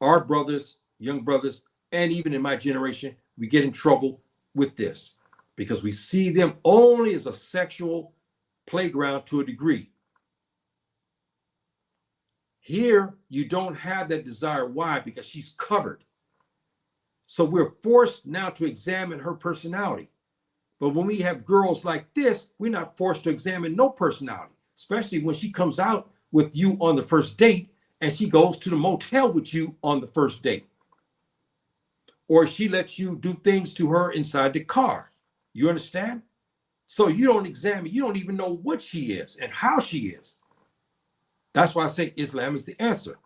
our brothers, young brothers, and even in my generation, we get in trouble with this because we see them only as a sexual playground to a degree. Here, you don't have that desire. Why? Because she's covered. So we're forced now to examine her personality. But when we have girls like this, we're not forced to examine no personality, especially when she comes out with you on the first date and she goes to the motel with you on the first date. Or she lets you do things to her inside the car. You understand? So you don't examine, you don't even know what she is and how she is. That's why I say Islam is the answer.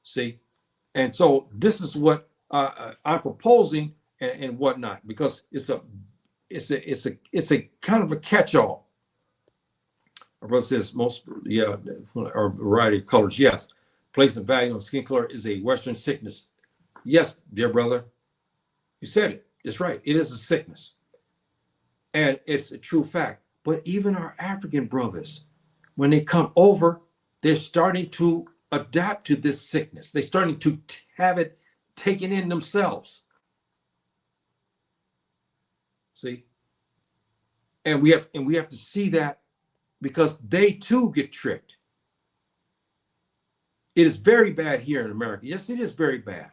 See? And so this is what I'm proposing and whatnot, because it's a kind of a catch-all. Our brother says most, yeah, or a variety of colors. Yes, placing value on skin color is a Western sickness. Yes, dear brother, you said it. It's right. It is a sickness, and it's a true fact. But even our African brothers, when they come over, they're starting to adapt to this sickness. They're starting to have it taken in themselves. See, and we have to see that, because they too get tricked. It is very bad here in America. Yes, it is very bad.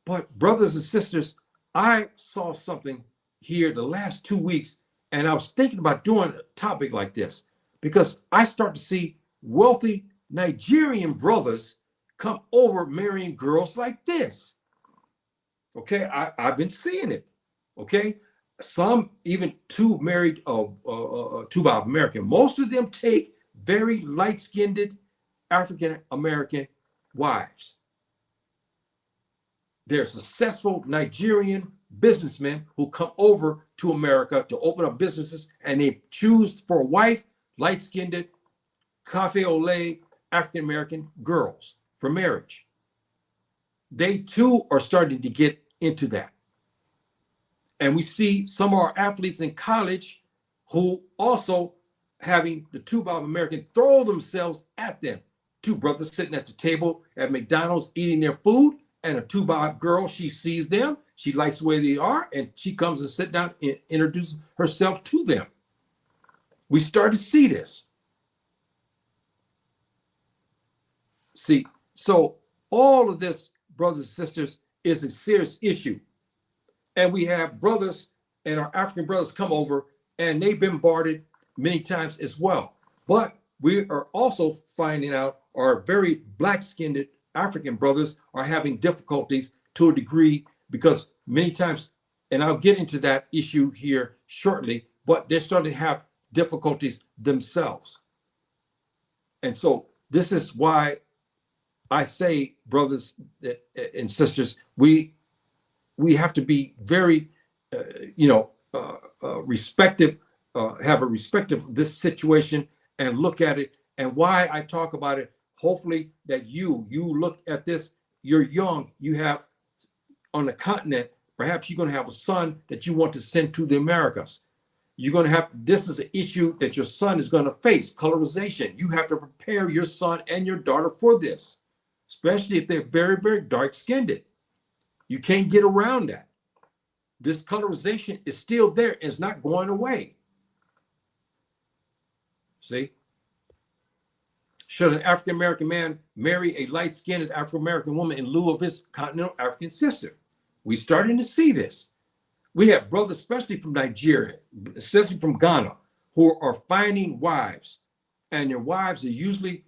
But brothers and sisters, I saw something here the last 2 weeks, and I was thinking about doing a topic like this because I start to see wealthy Nigerian brothers come over marrying girls like this. Okay, I've been seeing it. Okay, some even two married two Bob American. Most of them take very light-skinned African American wives. They're successful Nigerian businessmen who come over to America to open up businesses, and they choose for a wife light-skinned, cafe au lait African American girls for marriage. They too are starting to get into that. And we see some of our athletes in college who also having the two Bob American throw themselves at them. Two brothers sitting at the table at McDonald's eating their food, and a two Bob girl, she sees them, she likes the way they are, and she comes and sits down and introduces herself to them. We start to see this. See, so All of this, brothers and sisters, is a serious issue. And we have brothers and our African brothers come over, and they've been bombarded many times as well. But we are also finding out our very black-skinned African brothers are having difficulties to a degree because many times, and I'll get into that issue here shortly, but they're starting to have difficulties themselves. And so this is why I say, brothers and sisters, we have to be very, respective, have a respective of this situation and look at it. And why I talk about it, hopefully that you look at this, you're young, you have on the continent, perhaps you're going to have a son that you want to send to the Americas. You're going to have, this is an issue that your son is going to face, colorization. You have to prepare your son and your daughter for this, especially if they're very, very dark-skinned. You can't get around that. This colorization is still there and it's not going away. See? Should an African American man marry a light-skinned Afro American woman in lieu of his continental African sister? We're starting to see this. We have brothers, especially from Nigeria, especially from Ghana, who are finding wives, and their wives are usually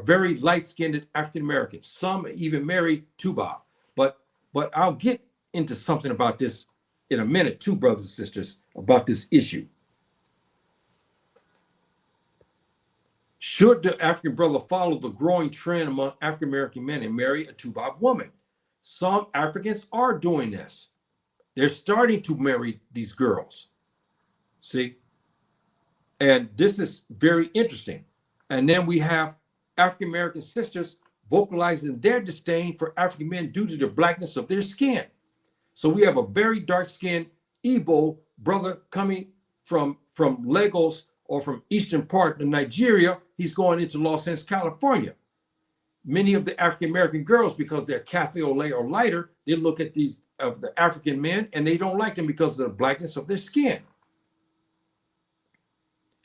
very light-skinned African Americans. Some even marry Tuba. But I'll get into something about this in a minute, too, brothers and sisters, about this issue. Should the African brother follow the growing trend among African American men and marry a Tuba woman? Some Africans are doing this. They're starting to marry these girls. See? And this is very interesting. And then we have African American sisters vocalizing their disdain for African men due to the blackness of their skin. So we have a very dark-skinned Igbo brother coming from Lagos or from eastern part of Nigeria. He's going into Los Angeles, California. Many of the African American girls, because they're cafe au lait or lighter, they look at these of the African men and they don't like them because of the blackness of their skin.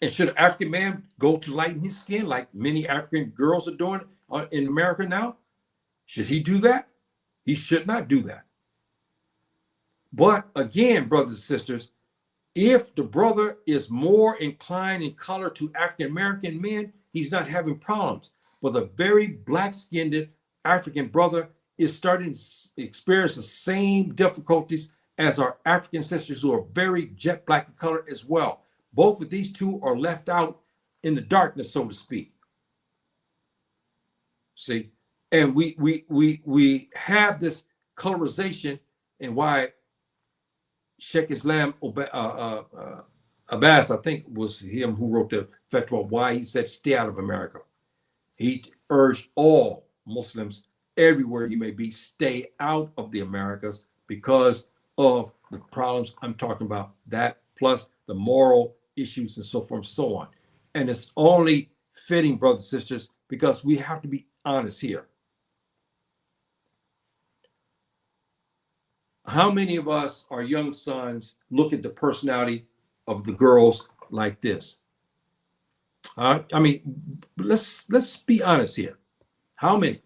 And should an African man go to lighten his skin like many African girls are doing in America now? Should he do that? He should not do that. But again, brothers and sisters, if the brother is more inclined in color to African American men, he's not having problems. But the very black-skinned African brother is starting to experience the same difficulties as our African sisters who are very jet black in color as well. Both of these two are left out in the darkness, so to speak. See, and we have this colorization, and why Sheikh Islam Abbas, I think was him who wrote the fatwa, why he said stay out of America. He urged all Muslims everywhere you may be, stay out of the Americas because of the problems I'm talking about, that plus the moral issues and so forth and so on. And it's only fitting, brothers and sisters, because we have to be honest here. How many of us, our young sons, look at the personality of the girls like this? I mean, let's be honest here. How many?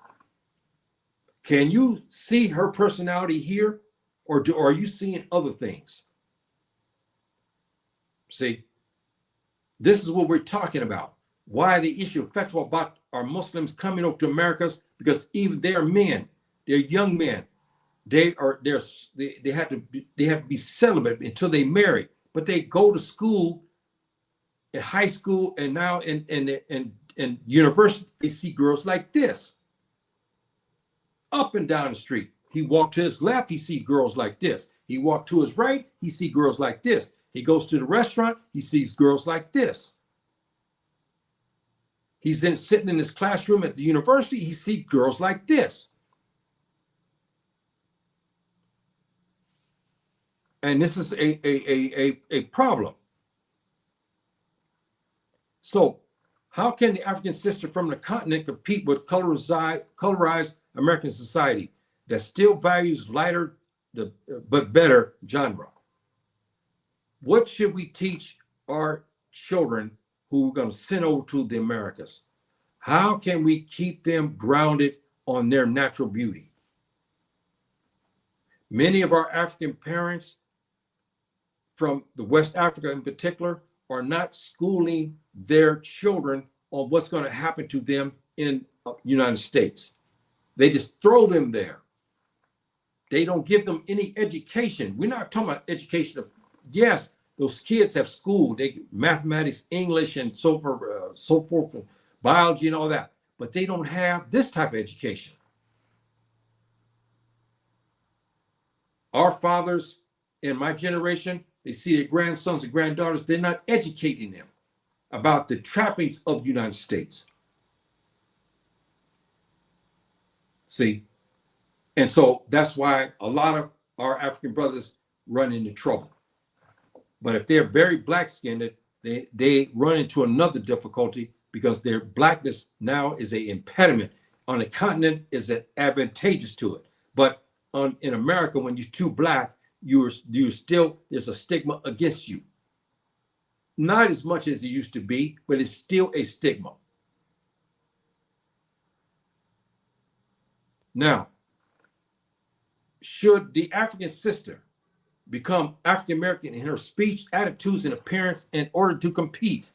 Can you see her personality here, or are you seeing other things? See, this is what we're talking about. Why the issue of fatwa about our Muslims coming over to Americas, because even they're men, they're young men. They have to be celibate until they marry, but they go to school, in high school, and now in university, they see girls like this. Up and down the street. He walked to his left, he see girls like this. He walked to his right, he see girls like this. He goes to the restaurant, he sees girls like this. He's then sitting in his classroom at the university, he sees girls like this. And this is a problem. So how can the African sister from the continent compete with colorized American society that still values lighter but better genre? What should we teach our children who are going to send over to the Americas? How can we keep them grounded on their natural beauty. Many of our African parents from the West Africa in particular are not schooling their children on what's going to happen to them in the United States. They just throw them there. They don't give them any education. We're not talking about education of, yes, those kids have school, they mathematics, English, and so forth, biology and all that, but they don't have this type of education. Our fathers in my generation, they see their grandsons and granddaughters, they're not educating them about the trappings of the United States. See? And so that's why a lot of our African brothers run into trouble. But if they're very black-skinned, they run into another difficulty because their blackness now is an impediment. On the continent is advantageous to it. But in America, when you're too black, you're still, there's a stigma against you. Not as much as it used to be, but it's still a stigma. Now, should the African sister become African American in her speech, attitudes, and appearance in order to compete?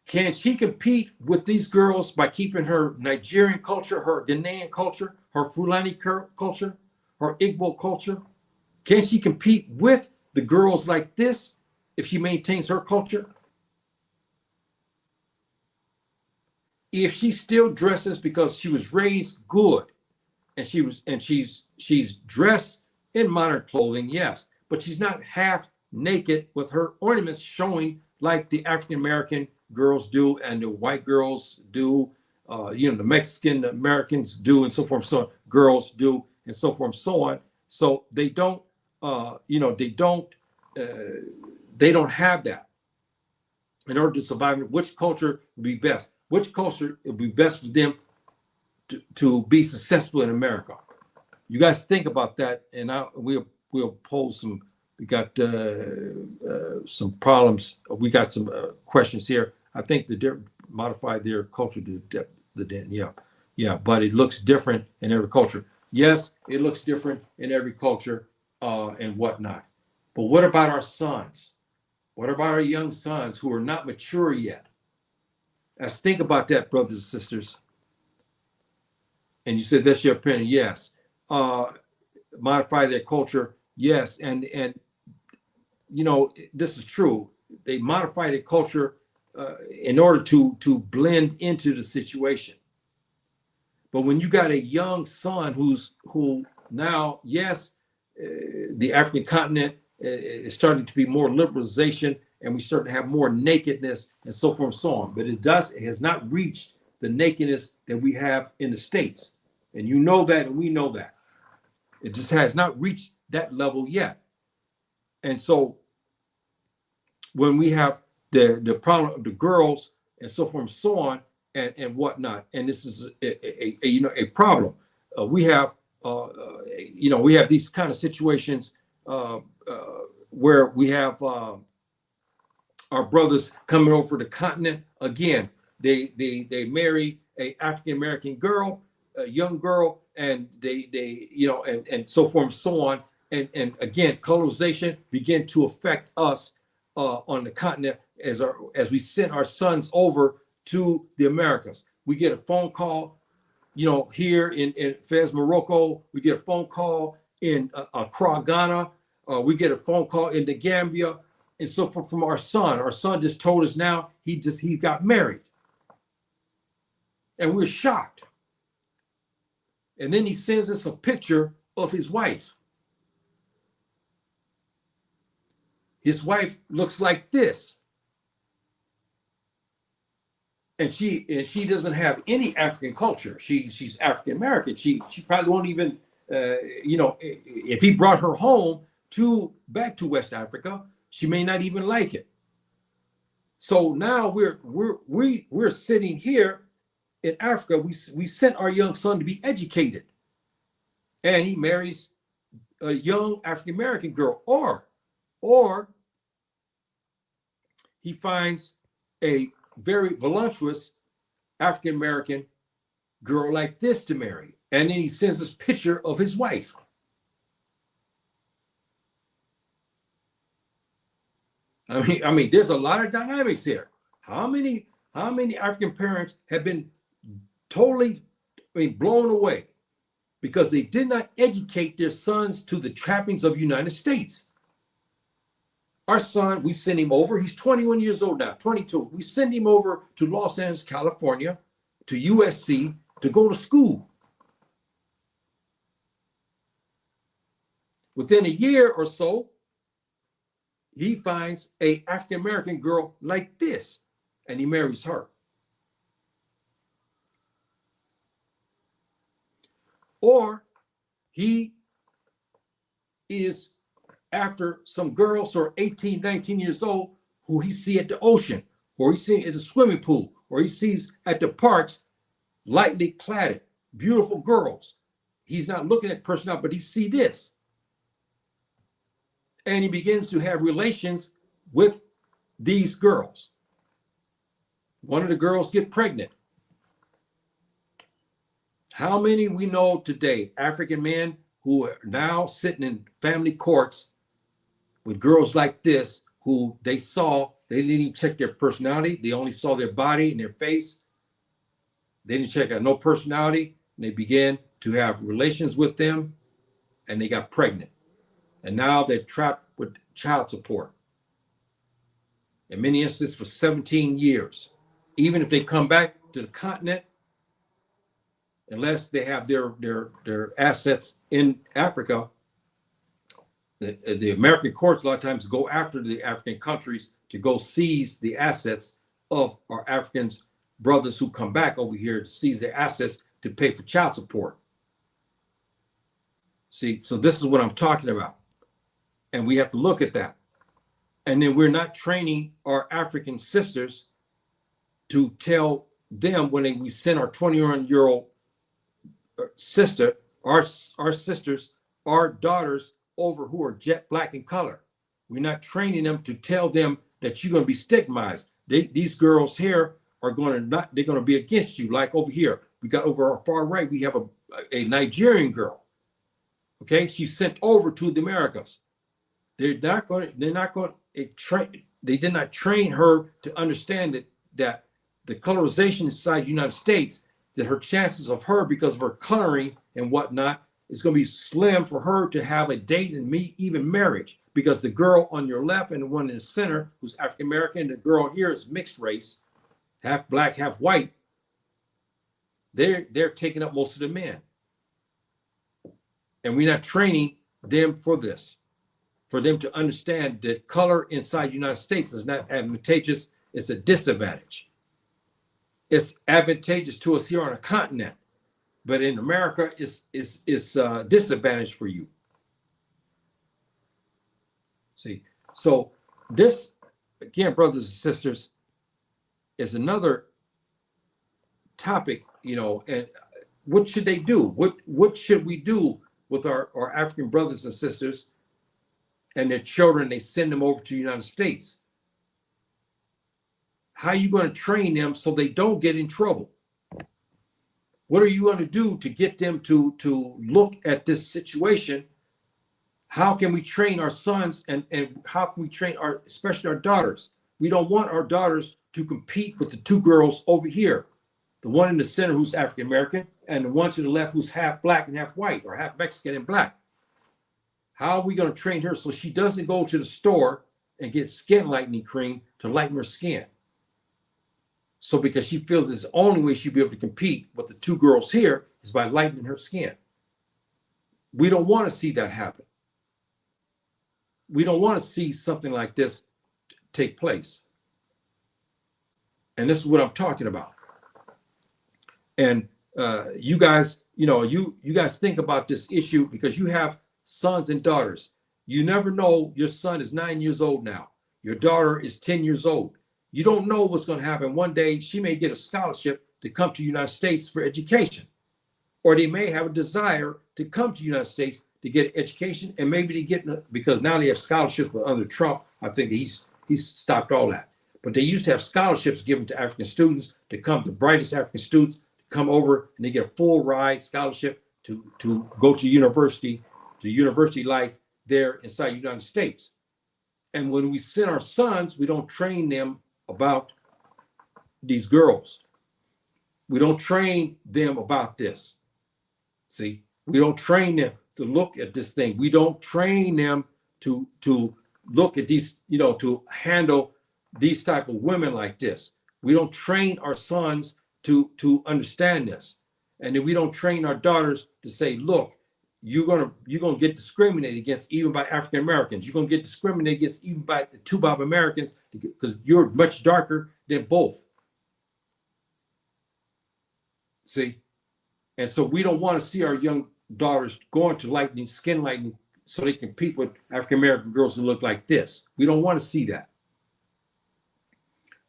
Can she compete with these girls by keeping her Nigerian culture, her Ghanaian culture, her Fulani culture, her Igbo culture? Can she compete with the girls like this if she maintains her culture? If she still dresses because she was raised good and she's dressed in modern clothing, yes, but she's not half naked with her ornaments showing like the African American girls do and the white girls do, the Mexican Americans do, and so forth and so on. Girls do, and so forth and so on. So they don't, they don't have that. In order to survive, which culture would be best? Which culture would be best for them to be successful in America? You guys think about that, and we'll pose some. We got some problems. We got some questions here. I think the modify their culture to yeah. But it looks different in every culture. Yes, it looks different in every culture and whatnot. But what about our sons? What about our young sons who are not mature yet? Let's think about that, brothers and sisters. And you said that's your opinion. Yes. Modify their culture. Yes. And this is true. They modify their culture in order to blend into the situation. But when you got a young son who now, yes, the African continent is starting to be more liberalization, and we start to have more nakedness and so forth and so on. But it has not reached the nakedness that we have in the States. And you know that, and we know that. It just has not reached that level yet. And so when we have the problem of the girls and so forth and so on and whatnot, and this is a problem. We have these kind of situations where we have our brothers coming over the continent. Again, they marry a African American girl, a young girl, and they and so forth and so on. And again, colonization began to affect us on the continent as we sent our sons over to the Americas. We get a phone call, here in Fez, Morocco. We get a phone call in Accra, Ghana. We get a phone call in the Gambia, and so forth from our son. Our son just told us now he got married, and we're shocked. And then he sends us a picture of his wife. His wife looks like this. And she doesn't have any African culture. She's African American. She probably won't even if he brought her home back to West Africa, she may not even like it. So now we're sitting here in Africa. We sent our young son to be educated, and he marries a young African American girl, or he finds a very voluptuous African American girl like this to marry. And then he sends this picture of his wife. I mean, there's a lot of dynamics here. How many African parents have been totally, blown away because they did not educate their sons to the trappings of the United States? Our son, we send him over. He's 21 years old now, 22. We send him over to Los Angeles, California, to USC to go to school. Within a year or so, he finds an African American girl like this, and he marries her. Or he is after some girls who are 18, 19 years old who he see at the ocean, or he sees at the swimming pool, or he sees at the parks, lightly clad, beautiful girls. He's not looking at personality, but he see this. And he begins to have relations with these girls. One of the girls get pregnant. How many we know today, African men who are now sitting in family courts with girls like this, who they didn't even check their personality. They only saw their body and their face. They didn't check out no personality. And they began to have relations with them, and they got pregnant. And now they're trapped with child support. In many instances for 17 years. Even if they come back to the continent, unless they have their assets in Africa, the American courts a lot of times go after the African countries to go seize the assets of our Africans brothers who come back over here to seize their assets to pay for child support. See, so this is what I'm talking about. And we have to look at that. And then we're not training our African sisters to tell them when we send our 21-year-old sister, our sisters, our daughters over who are jet black in color. We're not training them to tell them that you're going to be stigmatized. These girls here are going to be against you. Like over here, we got over our far right, we have a Nigerian girl. Okay, she's sent over to the Americas. They did not train her to understand that the colorization inside the United States, that her chances of her, because of her coloring and whatnot, is going to be slim for her to have a date and meet even marriage, because the girl on your left and the one in the center who's African American, the girl here is mixed race, half black, half white. They're taking up most of the men. And we're not training them for this, for them to understand that color inside the United States is not advantageous, it's a disadvantage. It's advantageous to us here on a continent, but in America, it's disadvantage for you. See, so this, again, brothers and sisters, is another topic, and what should they do? What should we do with our African brothers and sisters and their children? They send them over to the United States. How are you going to train them so they don't get in trouble? What are you going to do to get them to look at this situation? How can we train our sons, and how can we train especially our daughters? We don't want our daughters to compete with the two girls over here. The one in the center who's African American, and the one to the left who's half black and half white, or half Mexican and black. How are we going to train her so she doesn't go to the store and get skin lightening cream to lighten her skin? So because she feels this is the only way she'll be able to compete with the two girls here is by lightening her skin. We don't want to see that happen. We don't want to see something like this take place. And this is what I'm talking about. And you guys, you guys think about this issue because you have sons and daughters. You never know. Your son is 9 years old now. Your daughter is 10 years old. You don't know what's going to happen. One day she may get a scholarship to come to the United States for education, or they may have a desire to come to the United States to get education, and maybe they get, because now they have scholarships, but under Trump, I think he's stopped all that. But they used to have scholarships given to African students to come, the brightest African students, to come over and they get a full ride scholarship to go to university life there inside the United States. And when we send our sons, we don't train them about these girls. We don't train them about this. See, we don't train them to look at this thing. We don't train them to look at these, to handle these type of women like this. We don't train our sons to understand this. And then we don't train our daughters to say, look, you're gonna get discriminated against even by African Americans. You're gonna get discriminated against even by the two Bob Americans because you're much darker than both. See? And so we don't want to see our young daughters going to skin lightening, so they compete with African American girls who look like this. We don't want to see that.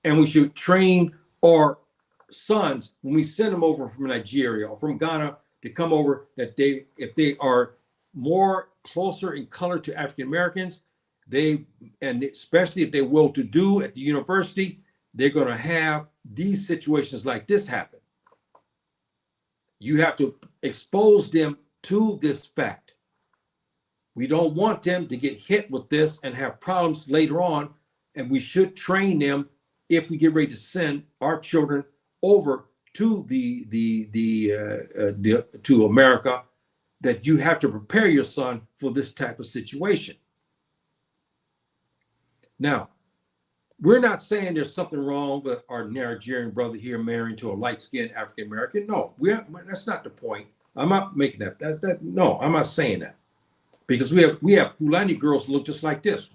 And we should train our sons when we send them over from Nigeria or from Ghana to come over, that if they are more closer in color to African Americans, and especially if they're well-to-do at the university, they're going to have these situations like this happen. You have to expose them to this fact. We don't want them to get hit with this and have problems later on, and we should train them if we get ready to send our children over to to America, that you have to prepare your son for this type of situation. Now, we're not saying there's something wrong with our Nigerian brother here marrying to a light-skinned African American. No, that's not the point. I'm not making that. No, I'm not saying that, because we have Fulani girls who look just like this.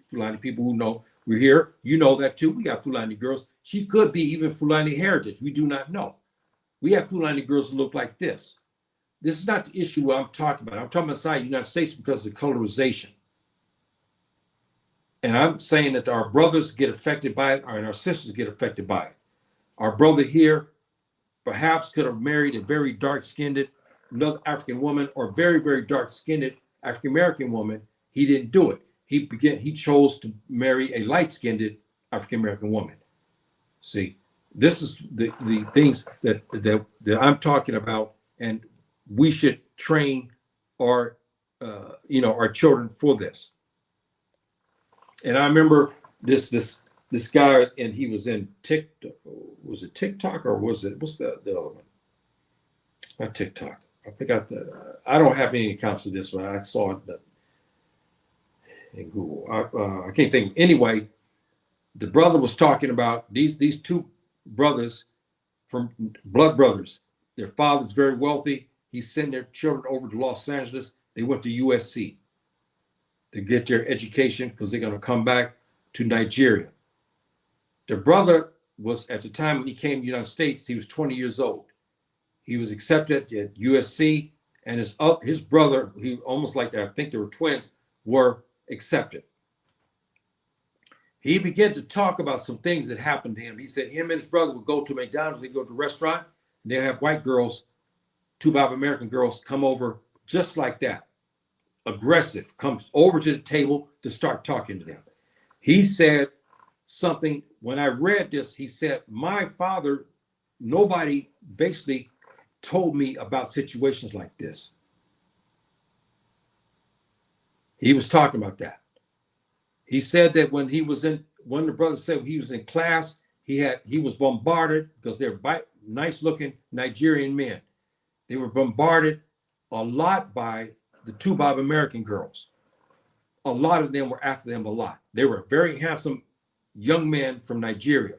Fulani people who know we're here, you know that too. We got Fulani girls. She could be even Fulani heritage. We do not know. We have Fulani girls who look like this. This is not the issue I'm talking about. I'm talking about inside the United States because of colorization. And I'm saying that our brothers get affected by it, and our sisters get affected by it. Our brother here perhaps could have married a very dark-skinned another African woman, or very, very dark-skinned African American woman. He didn't do it. He chose to marry a light-skinned African American woman. See, this is the things that I'm talking about, and we should train our our children for this. And I remember this guy, and he was in TikTok. Was it TikTok or what's the other one? Not TikTok. I forgot I don't have any accounts of this one. I saw it in Google. I can't think. Anyway, the brother was talking about these two brothers from blood brothers. Their father's very wealthy. He sent their children over to Los Angeles. They went to USC to get their education because they're going to come back to Nigeria. The brother was, at the time when he came to the United States, he was 20 years old. He was accepted at USC, and his brother, he almost like, I think they were twins, were accepted. He began to talk about some things that happened to him. He said him and his brother would go to McDonald's, they'd go to a restaurant, and they'd have white girls, two Bob American girls, come over just like that. Aggressive, comes over to the table to start talking to them. He said something, when I read this, he said, my father, nobody basically told me about situations like this. He was talking about that. He said that when the brother said he was in class, he was bombarded because they're nice looking Nigerian men. They were bombarded a lot by the two Bob American girls. A lot of them were after them a lot. They were very handsome young men from Nigeria.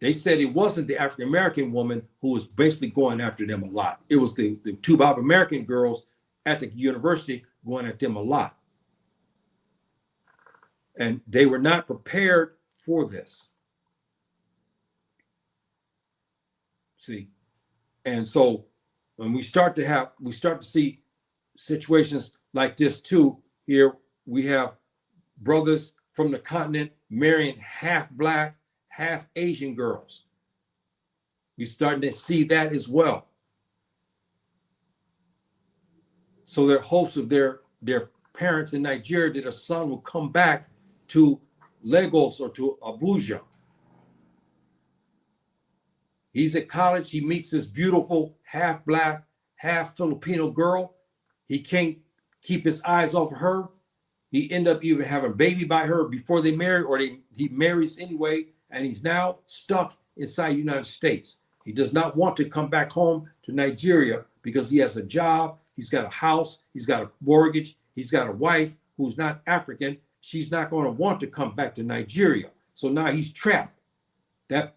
They said it wasn't the African American woman who was basically going after them a lot. It was the two Bob American girls at the university going at them a lot. And they were not prepared for this. See, and so when we start to see situations like this too. Here we have brothers from the continent marrying half black, half Asian girls. We're starting to see that as well. So their hopes of their parents in Nigeria that a son will come back to Lagos or to Abuja. He's at college. He meets this beautiful half black, half Filipino girl. He can't keep his eyes off of her. He ended up even having a baby by her before they marry, or he marries anyway, and he's now stuck inside the United States. He does not want to come back home to Nigeria because he has a job, he's got a house, he's got a mortgage, he's got a wife who's not African. She's not going to want to come back to Nigeria. So now he's trapped.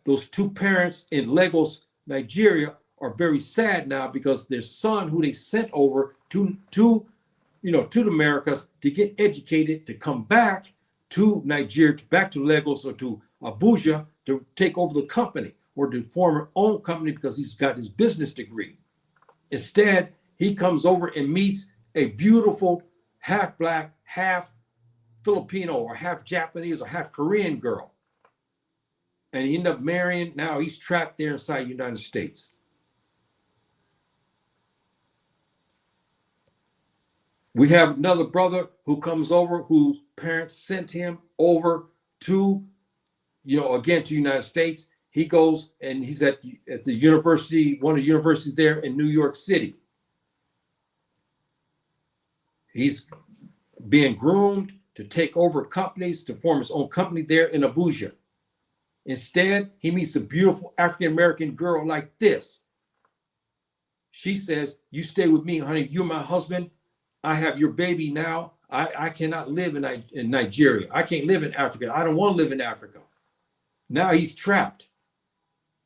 Those two parents in Lagos, Nigeria, are very sad now because their son, who they sent over to the Americas to get educated, to come back to Nigeria, back to Lagos or to Abuja to take over the company or to form her own company because he's got his business degree. Instead, he comes over and meets a beautiful half black, half Filipino or half Japanese or half Korean girl. And he ended up marrying. Now he's trapped there inside the United States. We have another brother who comes over, whose parents sent him over to, again, to the United States. He goes and he's at the university, one of the universities there in New York City. He's being groomed to take over companies, to form his own company there in Abuja. Instead, he meets a beautiful African American girl like this. She says, "You stay with me, honey. You're my husband. I have your baby now. I cannot live in Nigeria. I can't live in Africa. I don't want to live in Africa." Now he's trapped.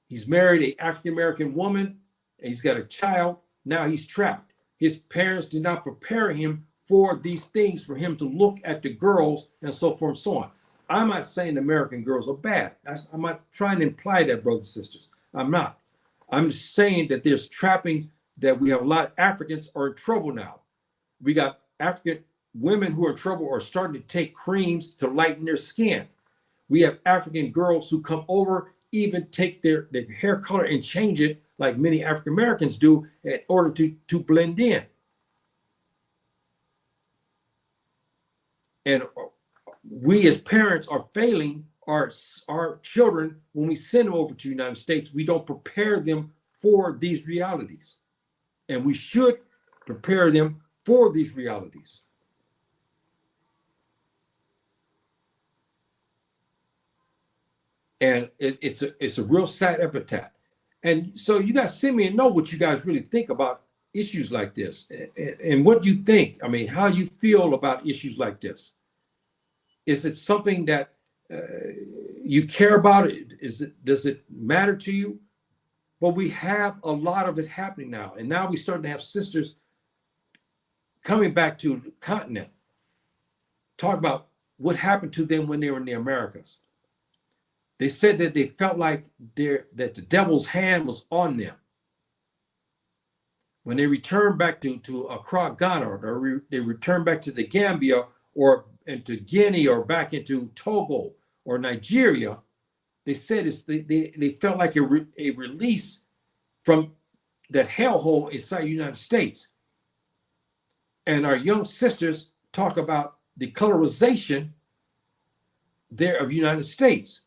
He's married an African American woman, and he's got a child. Now he's trapped. His parents did not prepare him for these things, for him to look at the girls and so forth and so on. I'm not saying American girls are bad. I'm not trying to imply that, brothers and sisters. I'm not. I'm just saying that there's trappings, that we have a lot of Africans are in trouble now. We got African women who are in trouble, are starting to take creams to lighten their skin. We have African girls who come over, even take their hair color and change it like many African Americans do in order to blend in. And we as parents are failing our children when we send them over to the United States. We don't prepare them for these realities. And we should prepare them for these realities. And it's a real sad epitaph. And so you guys send me and know what you guys really think about issues like this, and what you think. I mean, how you feel about issues like this. Is it something that you care about? Does it matter to you? Well, we have a lot of it happening now, and now we're starting to have sisters coming back to the continent, talk about what happened to them when they were in the Americas. They said that they felt like that the devil's hand was on them. When they returned back to Accra, Ghana, or they returned back to the Gambia or into Guinea or back into Togo or Nigeria, they said they felt like a release from that hellhole inside the United States. And our young sisters talk about the colorization there of the United States.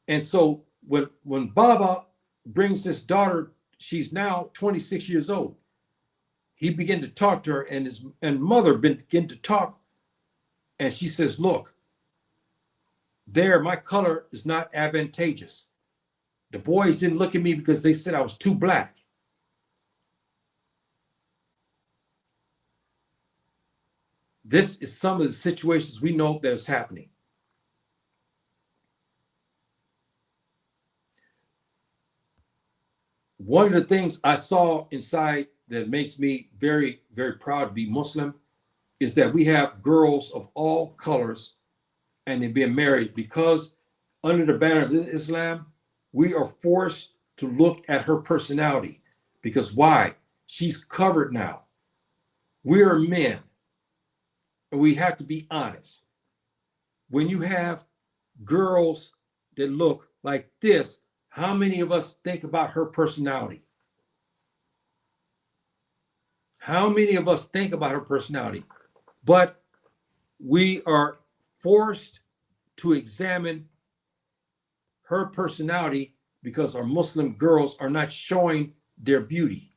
And so when Baba brings this daughter, she's now 26 years old. He began to talk to her, and mother began to talk. And she says, "Look, my color is not advantageous. The boys didn't look at me because they said I was too black." This is some of the situations we know that is happening. One of the things I saw inside that makes me very, very proud to be Muslim is that we have girls of all colors, and they're being married because under the banner of Islam, we are forced to look at her personality. Because why? She's covered now. We are men, and we have to be honest. When you have girls that look like this, how many of us think about her personality? How many of us think about her personality? But we are forced to examine her personality because our Muslim girls are not showing their beauty.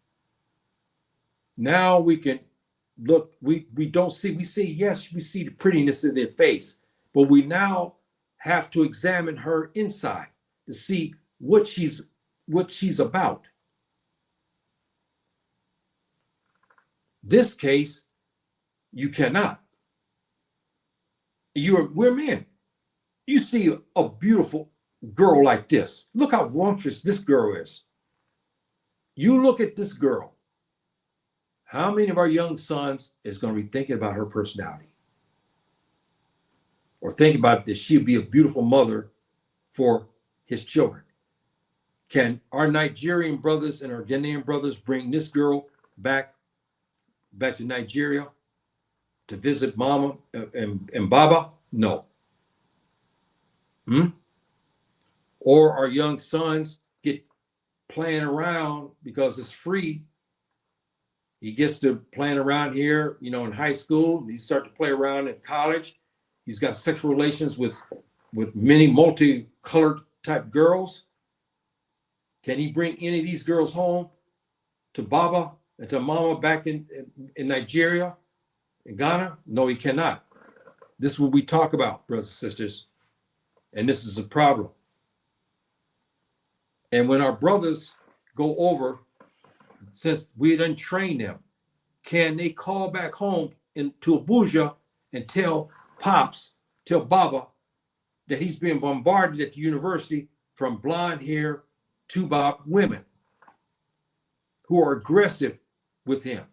Now we can look, we don't see, we see, yes, we see the prettiness in their face, but we now have to examine her inside to see what she's about. This case, you cannot. We're men. You see a beautiful girl like this. Look how voluptuous this girl is. You look at this girl. How many of our young sons is going to be thinking about her personality? Or thinking about that she'll be a beautiful mother for his children? Can our Nigerian brothers and our Ghanaian brothers bring this girl back to Nigeria to visit Mama and Baba? No. Or our young sons get playing around because it's free. He gets to playing around here, in high school. He starts to play around in college. He's got sexual relations with many multicolored type girls. Can he bring any of these girls home to Baba and to Mama back in Nigeria, in Ghana? No, he cannot. This is what we talk about, brothers and sisters. And this is a problem. And when our brothers go over, since we didn't train them, can they call back home to Abuja and tell Baba that he's being bombarded at the university from blonde hair to Bob women who are aggressive with him?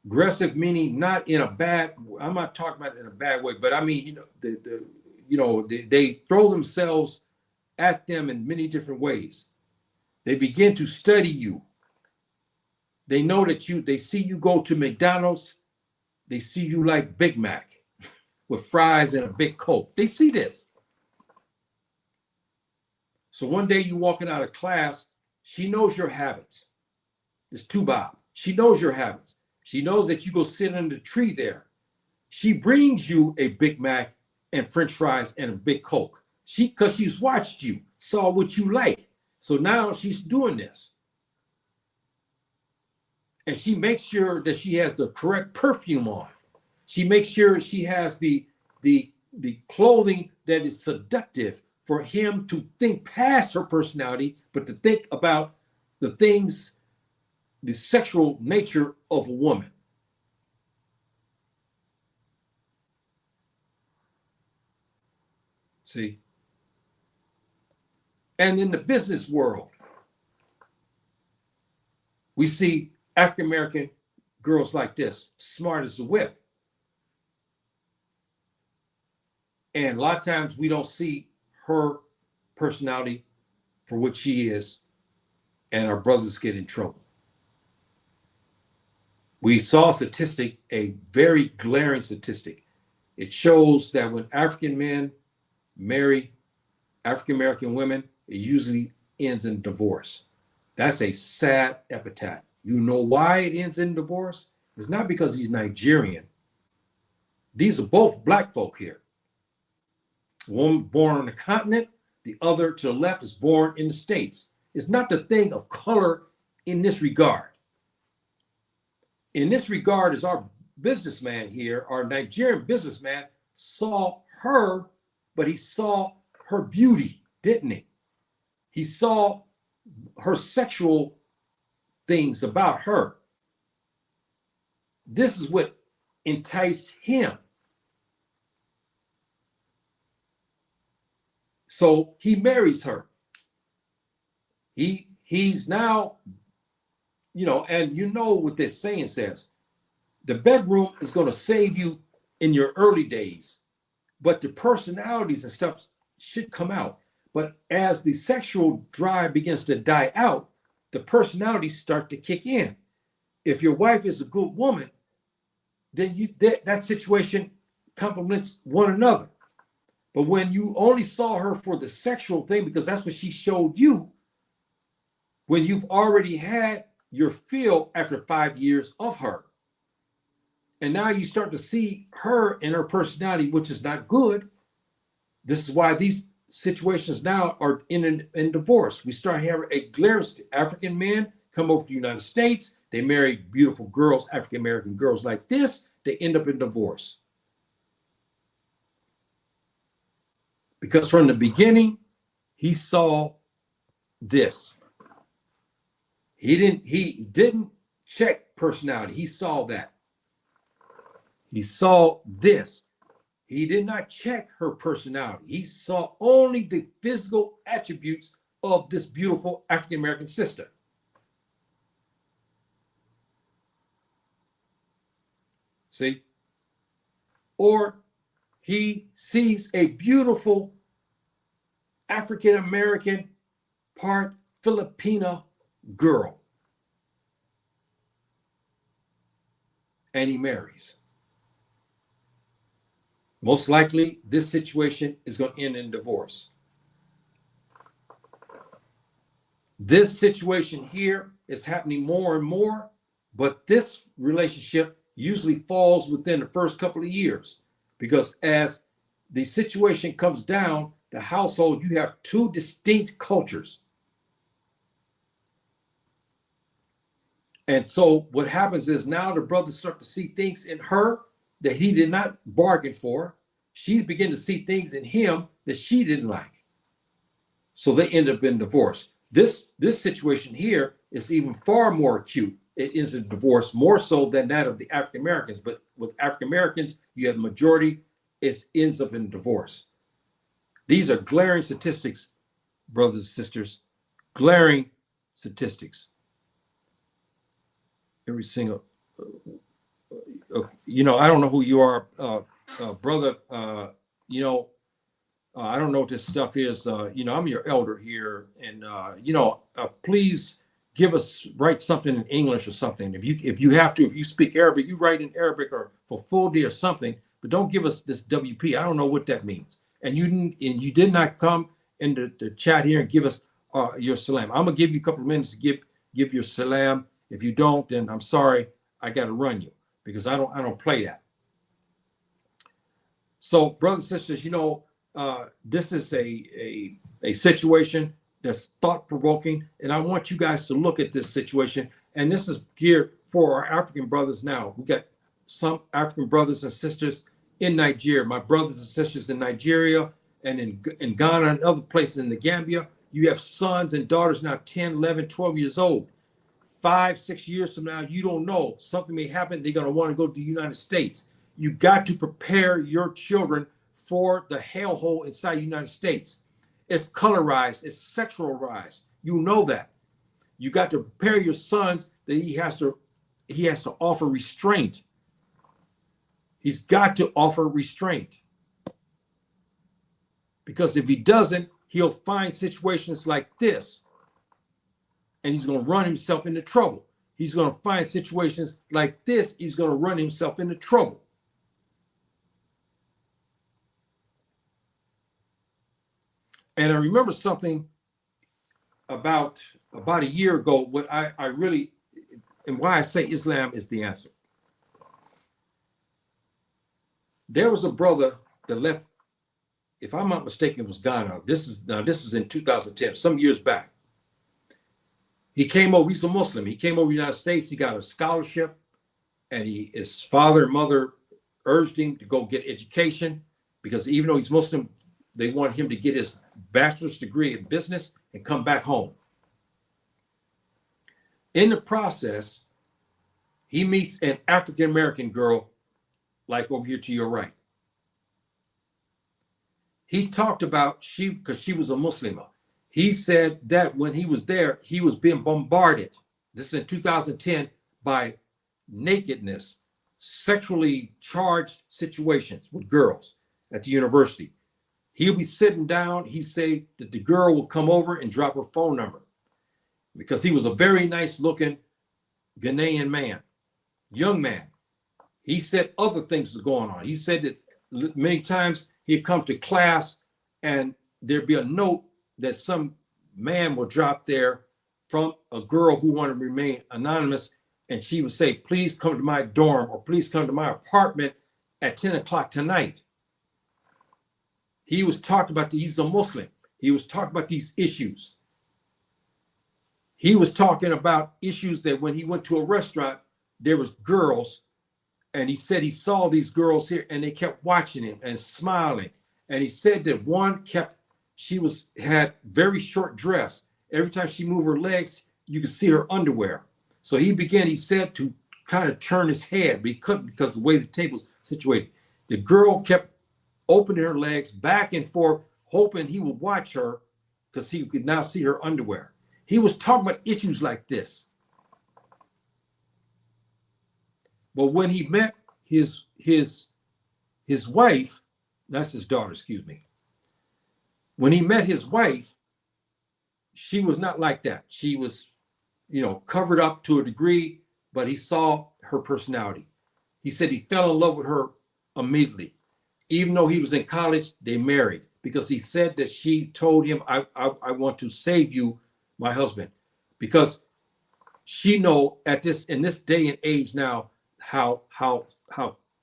Aggressive meaning not in a bad, I'm not talking about in a bad way, but I mean, they throw themselves at them in many different ways. They begin to study you. They know that they see you go to McDonald's. They see you like Big Mac with fries and a big Coke. They see this. So one day you walking out of class, she knows your habits. It's Bob. She knows your habits. She knows that you go sit under the tree there. She brings you a Big Mac and French fries and a big Coke. Because she's watched you, saw what you like. So now she's doing this. And she makes sure that she has the correct perfume on. She makes sure she has the clothing that is seductive for him to think past her personality, but to think about the things, the sexual nature of a woman. See? And in the business world, we see African American girls like this, smart as a whip. And a lot of times we don't see her personality for what she is, and our brothers get in trouble. We saw a statistic, a very glaring statistic. It shows that when African men marry African American women, it usually ends in divorce. That's a sad epitaph. You know why it ends in divorce? It's not because he's Nigerian. These are both black folk here. One born on the continent, the other to the left is born in the States. It's not the thing of color in this regard. In this regard, is our businessman here, our Nigerian businessman, saw her, but he saw her beauty, didn't he? He saw her sexual things about her. This is what enticed him. So he marries her. He's now, and you know what this saying says. The bedroom is going to save you in your early days, but the personalities and stuff should come out. But as the sexual drive begins to die out, the personalities start to kick in. If your wife is a good woman, then that situation complements one another. But when you only saw her for the sexual thing, because that's what she showed you, when you've already had your fill after 5 years of her, and now you start to see her and her personality, which is not good. This is why these situations now are in divorce. We start having a glaring African men come over to the United States. They marry beautiful girls, African American girls like this. They end up in divorce. Because from the beginning, he saw this. He didn't check personality. He saw that. He saw this. He did not check her personality. He saw only the physical attributes of this beautiful African American sister. See? Or he sees a beautiful African American, part Filipina girl, and he marries. Most likely, this situation is going to end in divorce. This situation here is happening more and more, but this relationship usually falls within the first couple of years, because as the situation comes down, the household, you have two distinct cultures. And so what happens is now the brothers start to see things in her that he did not bargain for. She began to see things in him that she didn't like. So they end up in divorce. This situation here is even far more acute. It ends in divorce more so than that of the African Americans. But with African Americans, you have the majority, it ends up in divorce. These are glaring statistics, brothers and sisters, glaring statistics. Every single, I don't know who you are, brother. I don't know what this stuff is. I'm your elder here, and please write something in English or something. If you speak Arabic, you write in Arabic or for full day or something. But don't give us this WP. I don't know what that means. And you did not come into the chat here and give us your salam. I'm gonna give you a couple of minutes to give your salam. If you don't, then I'm sorry, I got to run you, because I don't play that. So, brothers and sisters, this is a situation that's thought-provoking, and I want you guys to look at this situation. And this is geared for our African brothers now. We got some African brothers and sisters in Nigeria, my brothers and sisters in Nigeria and in Ghana and other places in the Gambia. You have sons and daughters now 10, 11, 12 years old. 5, 6 years from now, you don't know. Something may happen. They're going to want to go to the United States. You got to prepare your children for the hellhole inside the United States. It's colorized. It's sexualized. You know that. You got to prepare your sons that he has to offer restraint. He's got to offer restraint. Because if he doesn't, he'll find situations like this. And he's going to run himself into trouble. He's going to find situations like this. He's going to run himself into trouble. And I remember something about a year ago, what I really, and why I say Islam is the answer. There was a brother that left, if I'm not mistaken, it was Ghana. This is in 2010, some years back. He came over, he's a Muslim. He came over to the United States. He got a scholarship, and his father and mother urged him to go get education, because even though he's Muslim, they want him to get his bachelor's degree in business and come back home. In the process, he meets an African American girl, like over here to your right. He talked about because she was a Muslimah. He said that when he was there, he was being bombarded. This is in 2010 by nakedness, sexually charged situations with girls at the university. He'll be sitting down. He say that the girl will come over and drop her phone number, because he was a very nice looking Ghanaian man, young man. He said other things was going on. He said that many times he'd come to class and there'd be a note that some man will drop there from a girl who wanted to remain anonymous, and she would say, please come to my dorm, or please come to my apartment at 10 o'clock tonight. He was talking about, he's a Muslim. He was talking about these issues. He was talking about issues that when he went to a restaurant, there was girls, and he said he saw these girls here and they kept watching him and smiling. And he said that one had very short dress. Every time she moved her legs, you could see her underwear. So he said, to kind of turn his head, but he couldn't because of the way the table was situated. The girl kept opening her legs back and forth, hoping he would watch her because he could now see her underwear. He was talking about issues like this. But when he met his wife, that's his daughter, excuse me. When he met his wife, she was not like that. She was, covered up to a degree, but he saw her personality. He said he fell in love with her immediately. Even though he was in college, they married because he said that she told him, I want to save you, my husband, because she know in this day and age now, how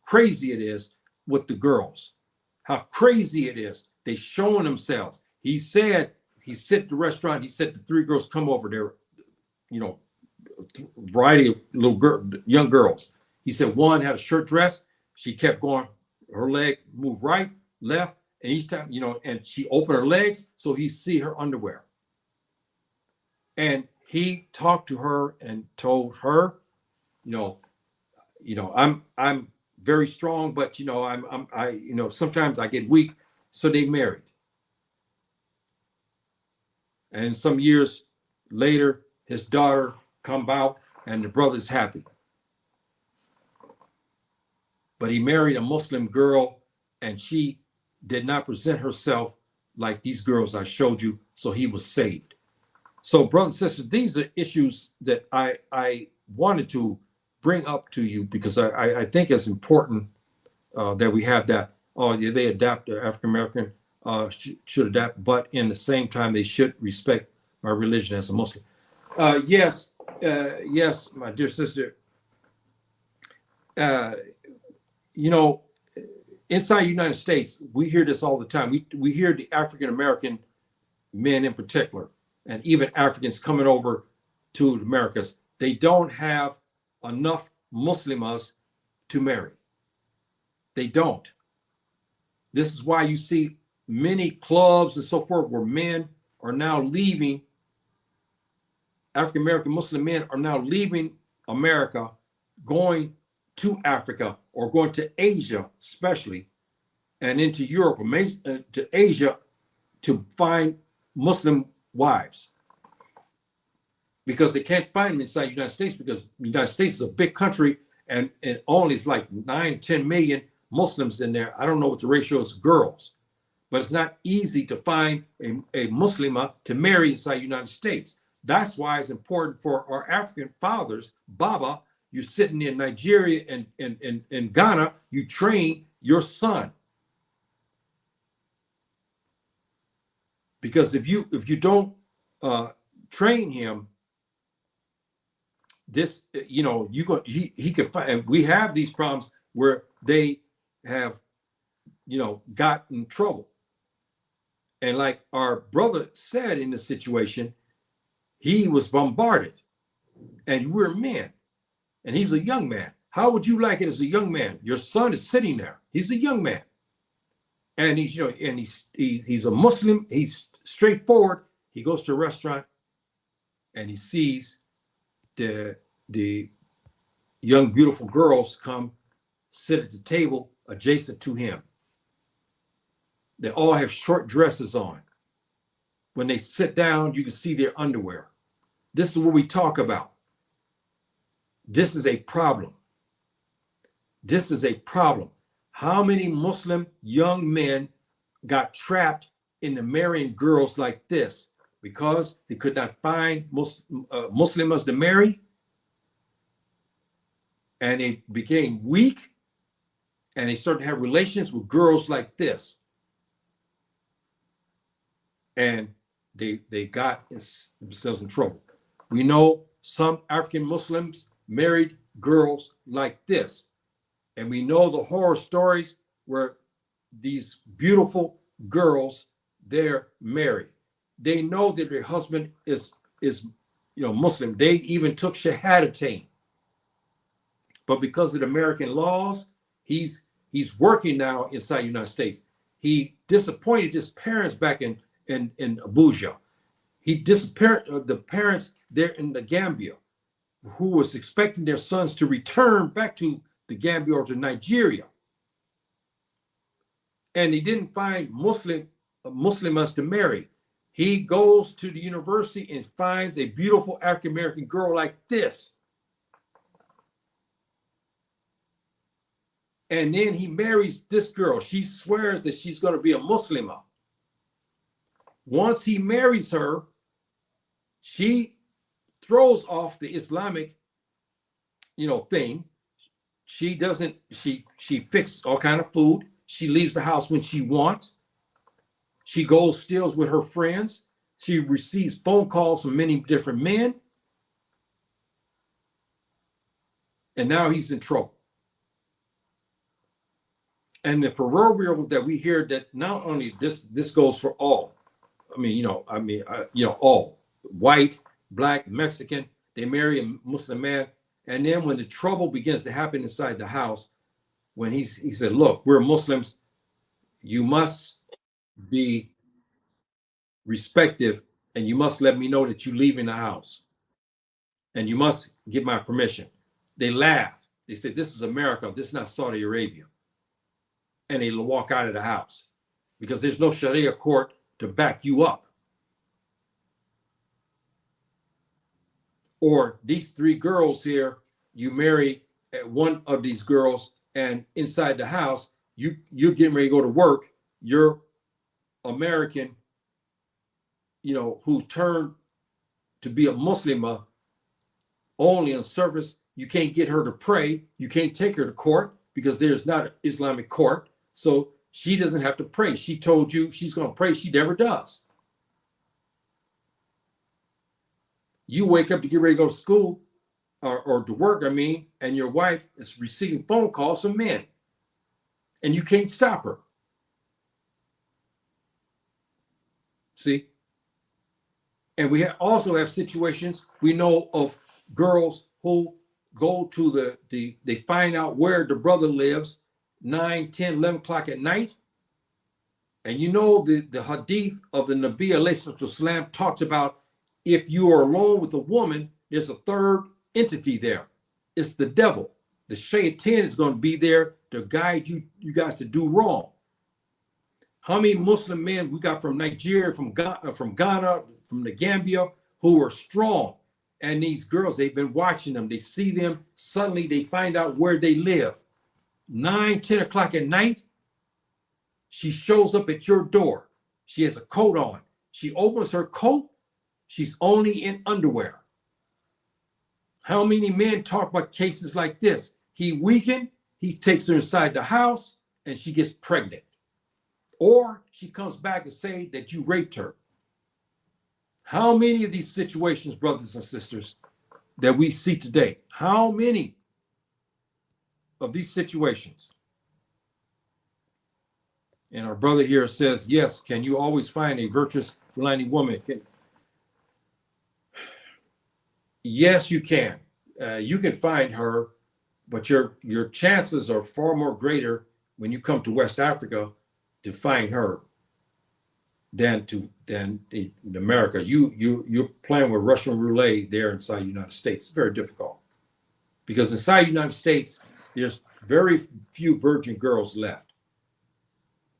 crazy it is with the girls, how crazy it is. They showing themselves. He said, he sit at the restaurant, he said the three girls come over there, variety of young girls. He said one had a short dress. She kept going, her leg moved right, left, and each time, and she opened her legs so he see her underwear. And he talked to her and told her, I'm very strong, but sometimes I get weak. So they married. And some years later, his daughter come out and the brother's happy. But he married a Muslim girl and she did not present herself like these girls I showed you. So he was saved. So brothers and sisters, these are issues that I wanted to bring up to you because I think it's important that we have that. Oh, yeah, they adapt, African American should adapt, but in the same time, they should respect my religion as a Muslim. Yes, my dear sister. Inside the United States, we hear this all the time. We hear the African American men in particular, and even Africans coming over to the Americas, they don't have enough Muslimas to marry. They don't. This is why you see many clubs and so forth where men are now leaving, African American Muslim men are now leaving America, going to Africa or going to Asia especially, and into Europe, to Asia to find Muslim wives. Because they can't find them inside the United States because the United States is a big country and only is like 9-10 million Muslims in there. I don't know what the ratio is of girls, but it's not easy to find a Muslima to marry inside the United States. That's why it's important for our African fathers, Baba, you're sitting in Nigeria and in Ghana, you train your son. Because if you don't train him, this, he could find, and we have these problems where they have, got in trouble. And like our brother said in this situation, he was bombarded and we're men and he's a young man. How would you like it as a young man? Your son is sitting there. He's a young man. And he's a Muslim. He's straightforward. He goes to a restaurant and he sees the young, beautiful girls come sit at the table adjacent to him. They all have short dresses on. When they sit down, you can see their underwear. This is what we talk about. This is a problem. This is a problem. How many Muslim young men got trapped into marrying girls like this because they could not find Muslims to marry? And they became weak and they started to have relations with girls like this. And they got themselves in trouble. We know some African Muslims married girls like this. And we know the horror stories where these beautiful girls they're married. They know that their husband is Muslim. They even took shahadatain. But because of the American laws, he's working now inside the United States. He disappointed his parents back in Abuja. He disappeared the parents there in the Gambia, who was expecting their sons to return back to the Gambia or to Nigeria. And he didn't find Muslims to marry. He goes to the university and finds a beautiful African American girl like this. And then he marries this girl. She swears that she's going to be a Muslimah. Once he marries her, she throws off the Islamic, thing. She doesn't, she fixes all kind of food. She leaves the house when she wants. She goes, steals with her friends. She receives phone calls from many different men. And now he's in trouble. And the proverbial that we hear that not only this goes for all. All white, black, Mexican, they marry a Muslim man. And then when the trouble begins to happen inside the house, when he said, look, we're Muslims, you must be respective and you must let me know that you're leaving the house. And you must give my permission. They laugh. They said, this is America. This is not Saudi Arabia. And they walk out of the house because there's no Sharia court to back you up. Or these three girls here, you marry one of these girls, and inside the house, you're getting ready to go to work. You're American, who turned to be a Muslimah only on surface. You can't get her to pray. You can't take her to court because there's not an Islamic court. So she doesn't have to pray. She told you she's going to pray. She never does. You wake up to get ready to go to school or to work, and your wife is receiving phone calls from men. And you can't stop her. See? And we also have situations, we know of girls who go to they find out where the brother lives 9, 10, 11 o'clock at night. And the hadith of the Nabi alayhi salam talks about if you are alone with a woman, there's a third entity there. It's the devil. The shaitan is going to be there to guide you guys to do wrong. How many Muslim men we got from Nigeria, from Ghana, from the Gambia, who are strong? And these girls, they've been watching them. They see them. Suddenly they find out where they live. 9, 10 o'clock at night, she shows up at your door. She has a coat on. She opens her coat. She's only in underwear. How many men talk about cases like this? He weakened, he takes her inside the house, and she gets pregnant. Or she comes back and say that you raped her. How many of these situations, brothers and sisters, that we see today? How many of these situations? And our brother here says, yes, can you always find a virtuous, Fulani woman? Yes, you can. You can find her, but your chances are far more greater when you come to West Africa to find her than in America. You're playing with Russian roulette there inside the United States. It's very difficult because inside the United States, there's very few virgin girls left.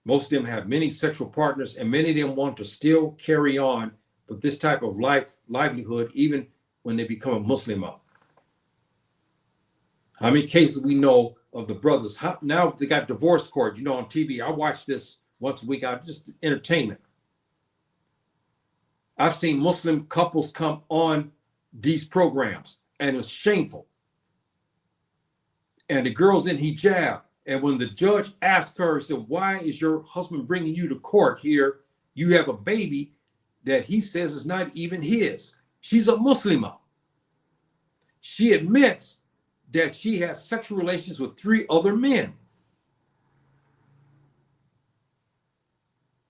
Most of them have many sexual partners, and many of them want to still carry on with this type of livelihood, even when they become a Muslim. How many cases we know of the brothers? Now they got divorce court, on TV. I watch this once a week. Just entertainment. I've seen Muslim couples come on these programs, and it's shameful. And the girl's in hijab. And when the judge asked her, he said, why is your husband bringing you to court here? You have a baby that he says is not even his. She's a Muslimah. She admits that she has sexual relations with 3 other men.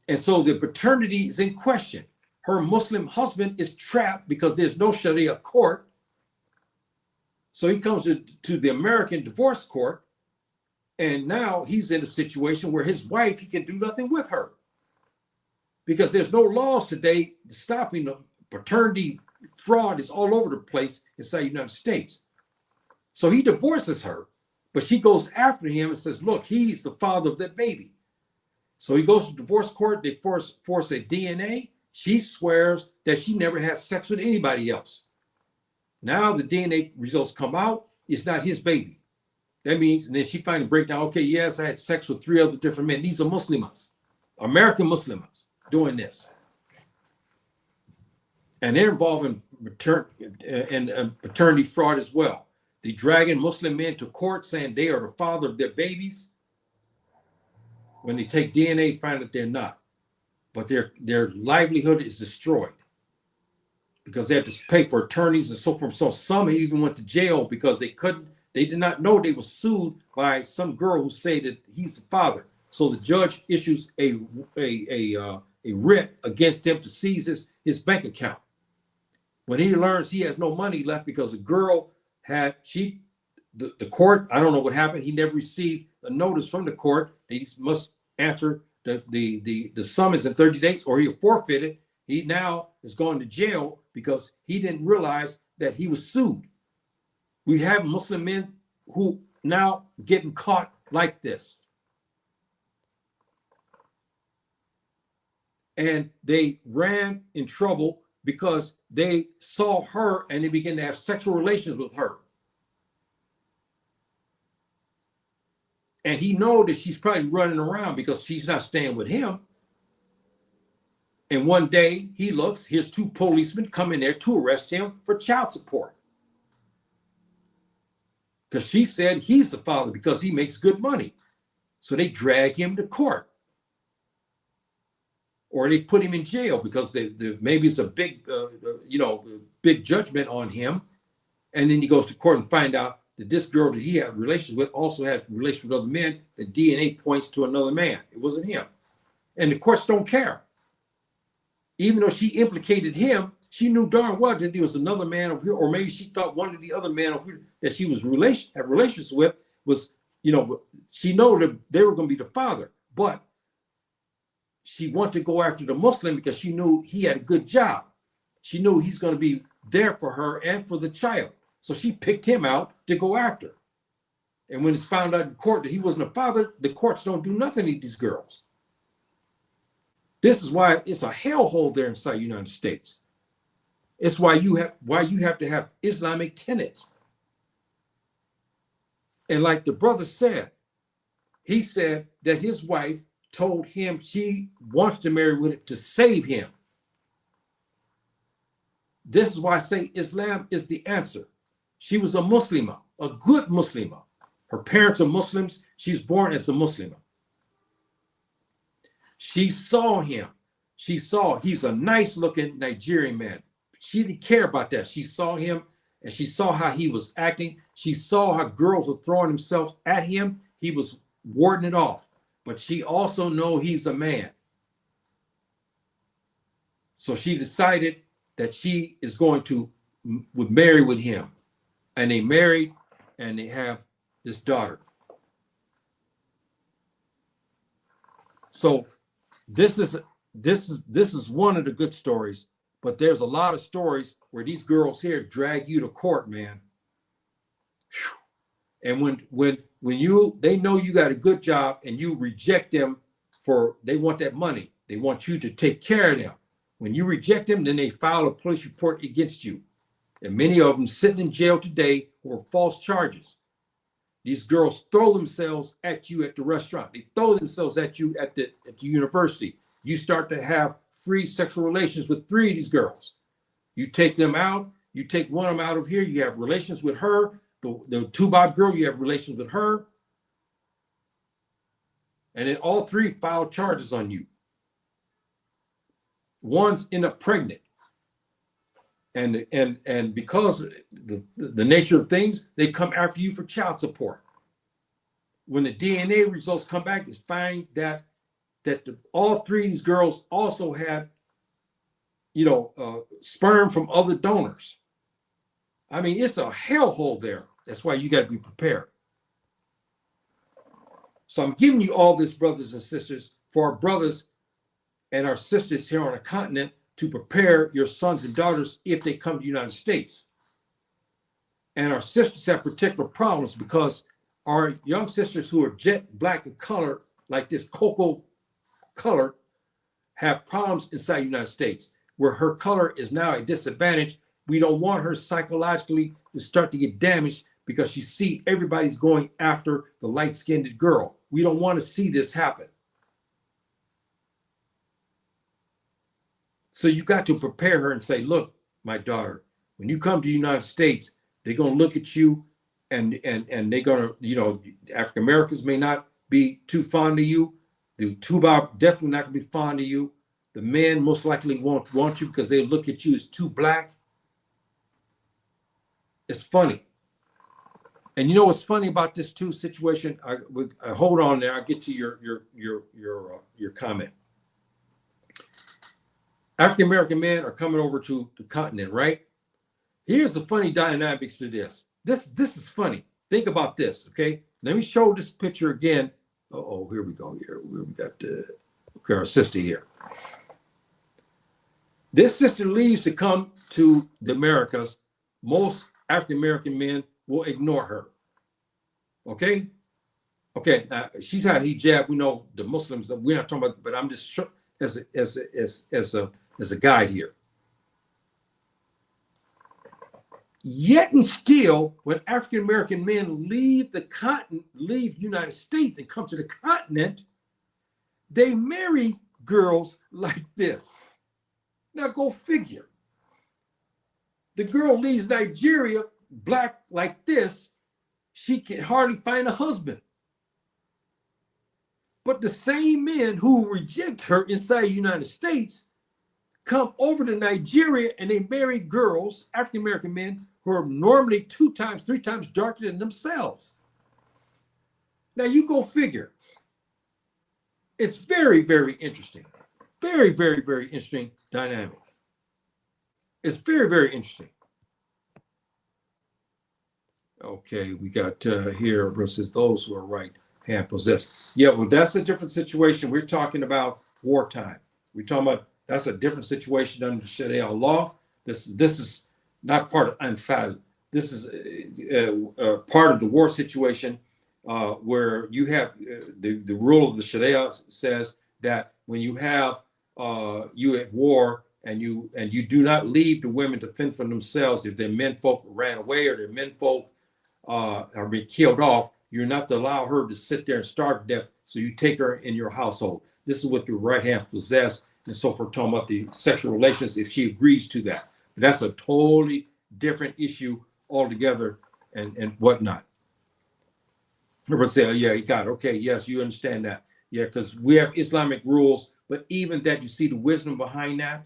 And so the paternity is in question. Her Muslim husband is trapped because there's no Sharia court. So he comes to the American divorce court, and now he's in a situation where his wife, he can do nothing with her because there's no laws today stopping them. Paternity fraud is all over the place inside the United States. So he divorces her, but she goes after him and says, look, he's the father of that baby. So he goes to divorce court. They force a DNA. She swears that she never had sex with anybody else. Now the DNA results come out. It's not his baby. That means, and then she finally breaks down, okay, yes, I had sex with 3 other different men. These are Muslims, American Muslims doing this. And they're involving paternity fraud as well. They dragging Muslim men to court saying they are the father of their babies. When they take DNA, find that they're not. But their livelihood is destroyed because they have to pay for attorneys and so forth. So some even went to jail because they did not know they were sued by some girl who said that he's the father. So the judge issues a writ against him to seize his bank account. When he learns he has no money left because the girl the court, I don't know what happened. He never received a notice from the court that he must answer the summons in 30 days or he'll forfeit it. He now is going to jail because he didn't realize that he was sued. We have Muslim men who now getting caught like this. And they ran in trouble because they saw her and they began to have sexual relations with her. And he knows that she's probably running around because she's not staying with him. And one day he looks, here's 2 policemen come in there to arrest him for child support. Because she said he's the father because he makes good money. So they drag him to court. Or they put him in jail because maybe it's a big, big judgment on him. And then he goes to court and find out that this girl that he had relations with also had relations with other men. The DNA points to another man. It wasn't him. And the courts don't care. Even though she implicated him, she knew darn well that there was another man over here, or maybe she thought one of the other men over here that she was had relations with was, she knew that they were going to be the father. But she wanted to go after the Muslim because she knew he had a good job. She knew he's going to be there for her and for the child. So she picked him out to go after. And when it's found out in court that he wasn't a father, the courts don't do nothing to these girls. This is why it's a hellhole there inside the United States. It's why you have to have Islamic tenets. And like the brother said, he said that his wife told him she wants to marry with him to save him. This is why I say Islam is the answer. She was a Muslimah, a good Muslimah. Her parents are Muslims. She's born as a Muslimah. She saw him. She saw he's a nice looking Nigerian man. She didn't care about that. She saw him and she saw how he was acting. She saw how girls were throwing themselves at him. He was warding it off. But she also knows he's a man. So she decided that she is going to would marry with him. And they married and they have this daughter. So this is one of the good stories, but there's a lot of stories where these girls here drag you to court, man. And when they know you got a good job and you reject them they want that money. They want you to take care of them. When you reject them, then they file a police report against you. And many of them sitting in jail today for false charges. These girls throw themselves at you at the restaurant. They throw themselves at you at the university. You start to have free sexual relations with 3 of these girls. You take them out. You take one of them out of here. You have relations with her. The 2-bob girl, you have relations with her. And then all 3 file charges on you. One's end up pregnant. And because the nature of things, they come after you for child support. When the DNA results come back, it's find that that all three of these girls also had, sperm from other donors. I mean, it's a hellhole there. That's why you got to be prepared. So I'm giving you all this, brothers and sisters, for our brothers and our sisters here on the continent to prepare your sons and daughters if they come to the United States. And our sisters have particular problems because our young sisters who are jet black in color, like this cocoa color, have problems inside the United States where her color is now a disadvantage. We don't want her psychologically to start to get damaged because you see everybody's going after the light-skinned girl. We don't want to see this happen. So you got to prepare her and say, look, my daughter, when you come to the United States, they're going to look at you and they're going to, African Americans may not be too fond of you. The Tuba definitely not going to be fond of you. The men most likely won't want you because they look at you as too black. It's funny. And you know what's funny about this too situation? Hold on there. I'll get to your comment. African American men are coming over to the continent, right? Here's the funny dynamics to this. This is funny. Think about this, okay? Let me show this picture again. Oh, here we go. Here we got our sister here. This sister leaves to come to the Americas. Most African American men will ignore her. Okay? Okay, she's had hijab. We know the Muslims, we're not talking about, but I'm just sure as a guide here. Yet and still, when African American men leave the United States and come to the continent, they marry girls like this. Now go figure. The girl leaves Nigeria, black like this, she can hardly find a husband. But the same men who reject her inside the United States come over to Nigeria and they marry girls, African American men, who are normally 2 times, 3 times darker than themselves. Now you go figure. It's very, very interesting. Very, very, very interesting dynamic. It's very, very interesting. Okay, we got here versus those who are right hand possessed. Yeah, well, that's a different situation. We're talking about wartime. We're talking about that's a different situation under Sharia law. This is not part of Anfal. This is part of the war situation where you have the rule of the Sharia says that when you have you at war and you do not leave the women to fend for themselves if their men folk ran away or their men folk are being killed off, you're not to allow her to sit there and starve to death. So you take her in your household. This is what the right hand possess and so forth, talking about the sexual relations if she agrees to that. But that's a totally different issue altogether and whatnot. Everybody say, oh, yeah, you got it. Okay, yes, you understand that. Yeah, because we have Islamic rules, but even that, you see the wisdom behind that?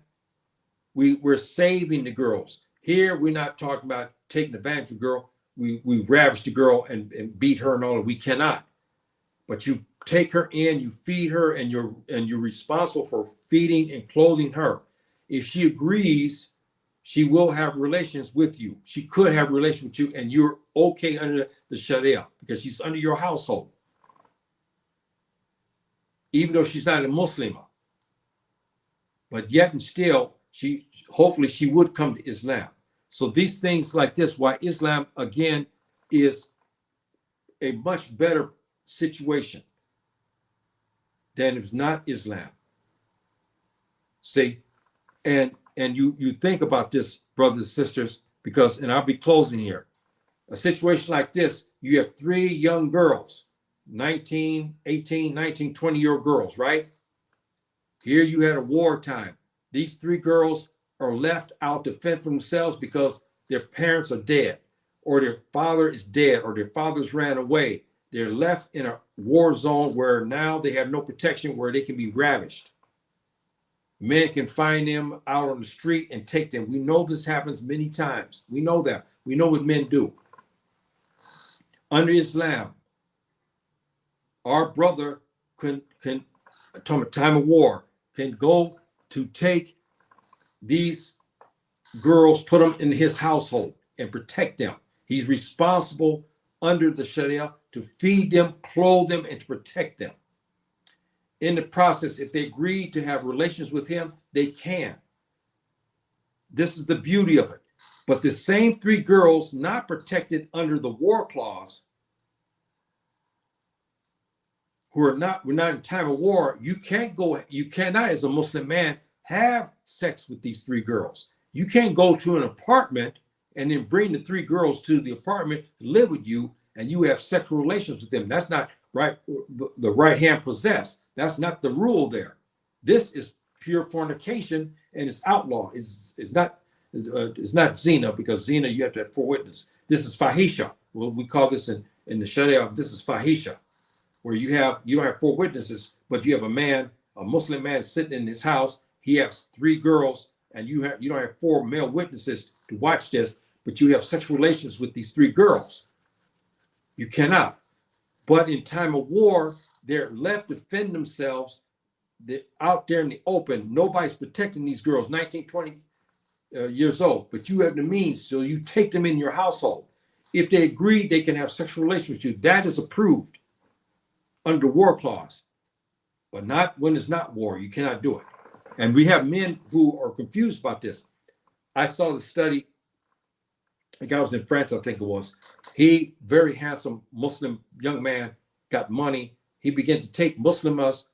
We're saving the girls. Here, we're not talking about taking advantage of the girl. We ravage the girl and beat her and all that. We cannot. But you take her in, you feed her, and you're responsible for feeding and clothing her. If she agrees, she will have relations with you. She could have relations with you, and you're okay under the Sharia because she's under your household, even though she's not a Muslim. But yet and still, hopefully she would come to Islam. So these things like this, why Islam, again, is a much better situation than if not Islam. See, and you think about this, brothers and sisters, because, and I'll be closing here. A situation like this, you have 3 young girls, 19, 18, 19, 20-year-old girls, right? Here you had a wartime. These 3 girls are left out to fend for themselves because their parents are dead, or their father is dead, or their fathers ran away. They're left in a war zone where now they have no protection, where they can be ravished. Men can find them out on the street and take them. We know this happens many times. We know that. We know what men do. Under Islam, our brother can time of war, can go to take these girls, put them in his household and protect them. He's responsible under the Sharia to feed them, clothe them, and to protect them. In the process, if they agree to have relations with him, they can. This is the beauty of it. But the same three girls not protected under the war clause, we're not in time of war, you cannot as a Muslim man have sex with these three girls. You can't go to an apartment and then bring the three girls to the apartment, live with you, and you have sexual relations with them. That's not right. The right hand possessed. That's not the rule there. This is pure fornication, and it's outlawed. It's not zina, because zina you have to have four witnesses. This is fahisha. Well, we call this in the Sharia. This is fahisha, where you don't have four witnesses, but you have a Muslim man sitting in his house. He has three girls, and you don't have four male witnesses to watch this, but you have sexual relations with these three girls. You cannot. But in time of war, they're left to defend themselves. They're out there in the open. Nobody's protecting these girls, 19, 20 years old, but you have the means, so you take them in your household. If they agree, they can have sexual relations with you. That is approved under war clause, but not when it's not war. You cannot do it. And we have men who are confused about this. I saw the study. The guy was in France, I think it was. He, very handsome Muslim young man, got money. He began to take girls,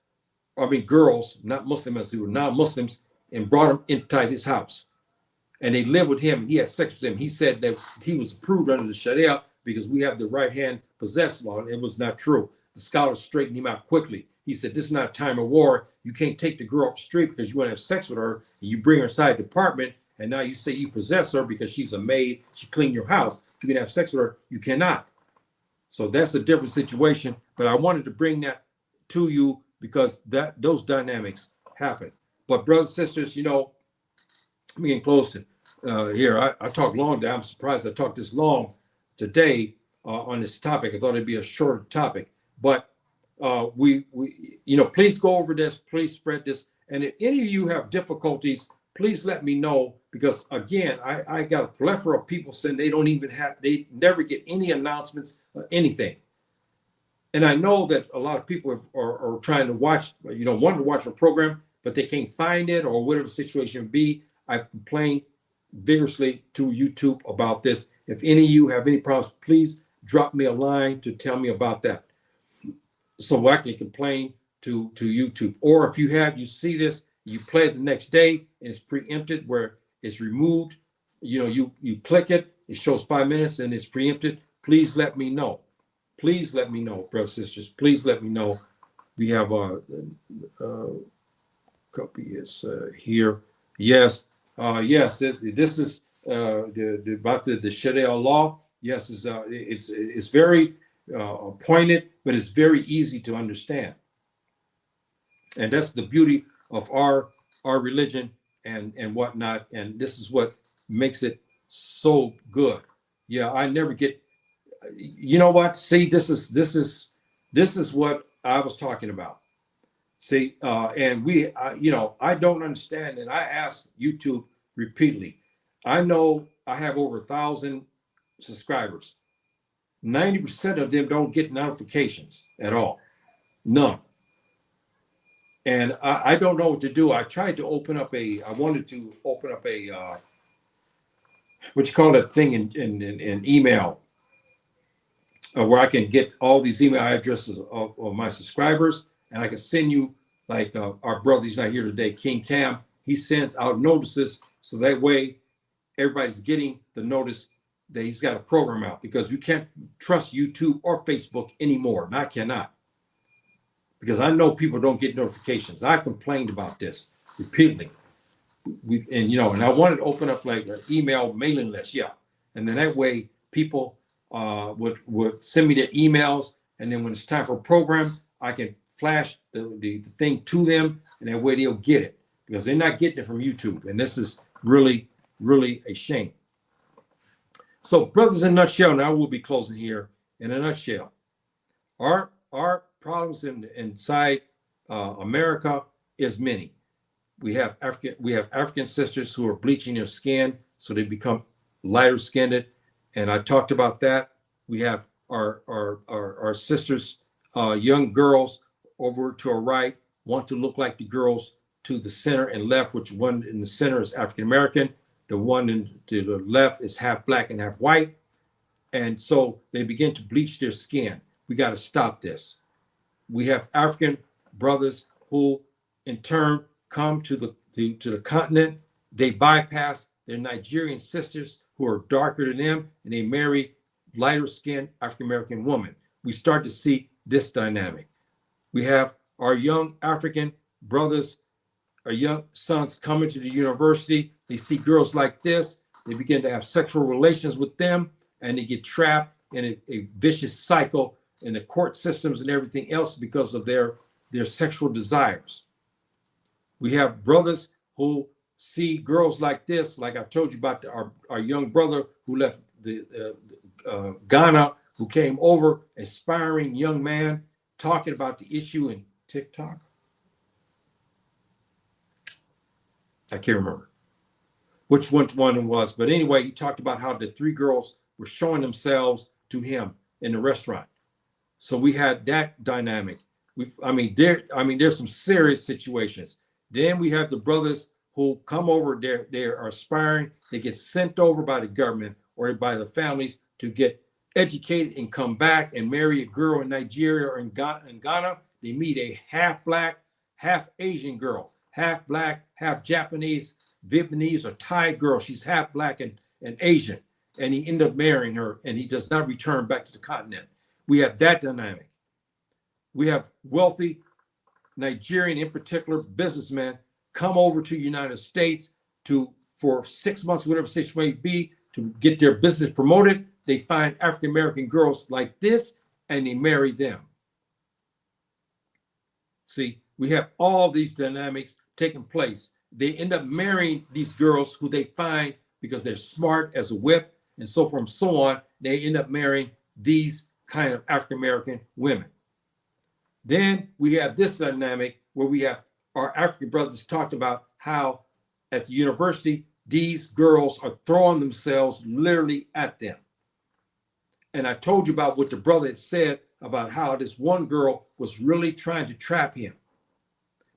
not Muslims, who were non-Muslims, and brought them inside his house. And they lived with him. He had sex with them. He said that he was approved under the Sharia because we have the right hand possessed law. It was not true. The scholars straightened him out quickly. He said, this is not a time of war. You can't take the girl off the street because you want to have sex with her, and you bring her inside the apartment, and now you say you possess her because she's a maid, she cleaned your house. You can have sex with her. You cannot. So that's a different situation. But I wanted to bring that to you because those dynamics happen. But brothers and sisters, I'm getting close to here. I talked long today. I'm surprised I talked this long today on this topic. I thought it'd be a shorter topic, but please go over this. Please spread this. And if any of you have difficulties, please let me know, because again, I got a plethora of people saying they never get any announcements or anything. And I know that a lot of people are trying to watch, want to watch a program, but they can't find it or whatever the situation be. I've complained vigorously to YouTube about this. If any of you have any problems, please drop me a line to tell me about that, so I can complain to YouTube. Or if you see this, you play it the next day and it's preempted where it's removed. You click it, it shows 5 minutes and it's preempted. Please let me know. Please let me know, brothers and sisters. Please let me know. We have a copy is here. Yes. Yes, this is about the Sharia law. Yes, it's very pointed, but it's very easy to understand. And that's the beauty of our religion and whatnot. And this is what makes it so good. Yeah, I never get. You know what? See, this is what I was talking about. See, and I don't understand, and I asked YouTube repeatedly. I know I have over 1,000 subscribers. 90% of them don't get notifications at all, none. And I don't know what to do. I wanted to open up a what you call that thing in email, where I can get all these email addresses of my subscribers. And I can send you, like our brother, he's not here today, King Cam, he sends out notices, so that way everybody's getting the notice that he's got a program out, because you can't trust YouTube or Facebook anymore. And I cannot, because I know people don't get notifications. I complained about this repeatedly. And I wanted to open up like an email mailing list, and then that way people would send me their emails, and then when it's time for a program, I can flash the thing to them, and that way they'll get it, because they're not getting it from YouTube. And this is really, really a shame. So, brothers, in a nutshell, now we'll be closing here. In a nutshell, our problems inside America is many. We have African sisters who are bleaching their skin so they become lighter skinned, and I talked about that. We have our sisters, young girls over to our right want to look like the girls to the center and left, which one in the center is African American, the one to the left is half black and half white, and so they begin to bleach their skin. We got to stop this. We have African brothers who, in turn, come to the continent. They bypass their Nigerian sisters who are darker than them, and they marry lighter skinned African American women. We start to see this dynamic. We have our young African brothers, our young sons coming to the university. They see girls like this. They begin to have sexual relations with them, and they get trapped in a vicious cycle in the court systems and everything else because of their sexual desires. We have brothers who see girls like this, like I told you about our young brother who left Ghana, who came over, aspiring young man, talking about the issue in TikTok. I can't remember which one it was, but anyway, he talked about how the three girls were showing themselves to him in the restaurant. So we had that dynamic. There's some serious situations. Then we have the brothers who come over, they are aspiring, they get sent over by the government or by the families to get educated and come back and marry a girl in Nigeria or in Ghana. They meet a half black, half Asian girl, half black, half Japanese, Vietnamese, or Thai girl. She's half black and Asian. And he ended up marrying her, and he does not return back to the continent. We have that dynamic. We have wealthy Nigerian, in particular, businessmen come over to the United States for 6 months, whatever the situation may be, to get their business promoted. They find African American girls like this, and they marry them. See, we have all these dynamics taking place. They end up marrying these girls who they find because they're smart as a whip, and so forth and so on. They end up marrying these kind of African American women. Then we have this dynamic where we have our African brothers talked about how at the university, these girls are throwing themselves literally at them. And I told you about what the brother had said about how this one girl was really trying to trap him.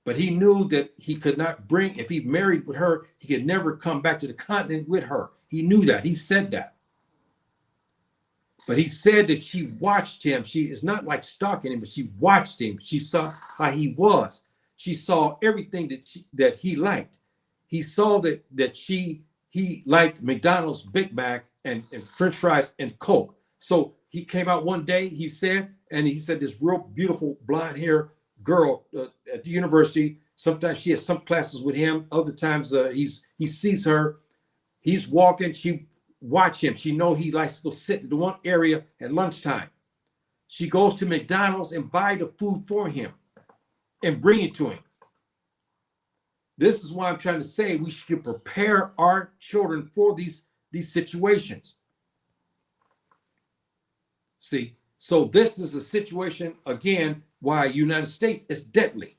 But he knew that he could not bring, if he married with her, he could never come back to the continent with her. He knew that. He said that. But he said that she watched him. She is not like stalking him, but she watched him. She saw how he was. She saw everything that he liked. He saw that he liked McDonald's Big Mac and French fries and Coke. So he came out one day, he said this real beautiful blonde hair girl at the university. Sometimes she has some classes with him. Other times he sees her. He's walking. She watch him. She know he likes to go sit in the one area at lunchtime. She goes to McDonald's and buy the food for him and bring it to him. This is why I'm trying to say we should prepare our children for these situations. See, so this is a situation, again, why United States is deadly.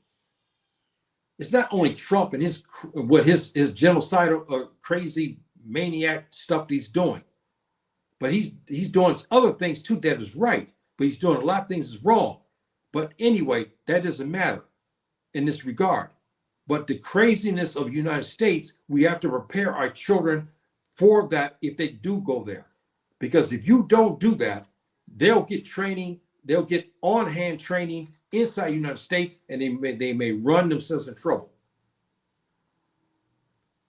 It's not only Trump and his genocidal crazy maniac stuff that he's doing, but he's doing other things too that is right, but he's doing a lot of things that's wrong. But anyway, that doesn't matter in this regard. But the craziness of the United States, we have to prepare our children for that if they do go there. Because if you don't do that, they'll get training, they'll get on-hand training inside the United States, and they may run themselves in trouble.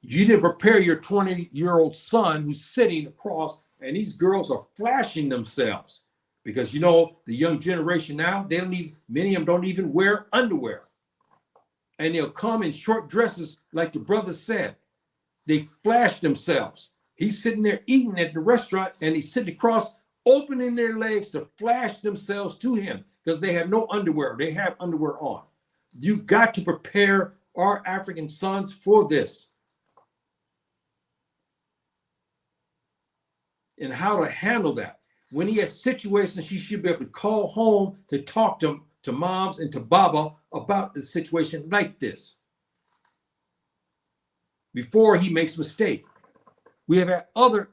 You didn't prepare your 20-year-old son who's sitting across, and these girls are flashing themselves. Because you know, the young generation now, many of them don't even wear underwear. And they'll come in short dresses, like the brother said. They flash themselves. He's sitting there eating at the restaurant, and he's sitting across, opening their legs to flash themselves to him because they have no underwear. They have underwear on. You got to prepare our African sons for this. And how to handle that. When he has situations, he should be able to call home to talk to to moms and to Baba about a situation like this before he makes a mistake. We have had other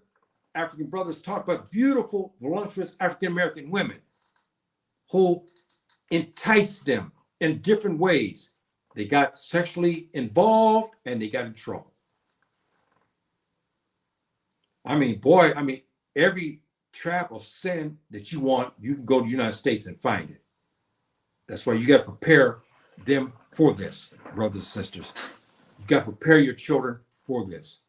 African brothers talk about beautiful, voluptuous African American women who entice them in different ways. They got sexually involved and they got in trouble. I mean, boy, every trap of sin that you want, you can go to the United States and find it. That's why you got to prepare them for this, brothers and sisters. You got to prepare your children for this.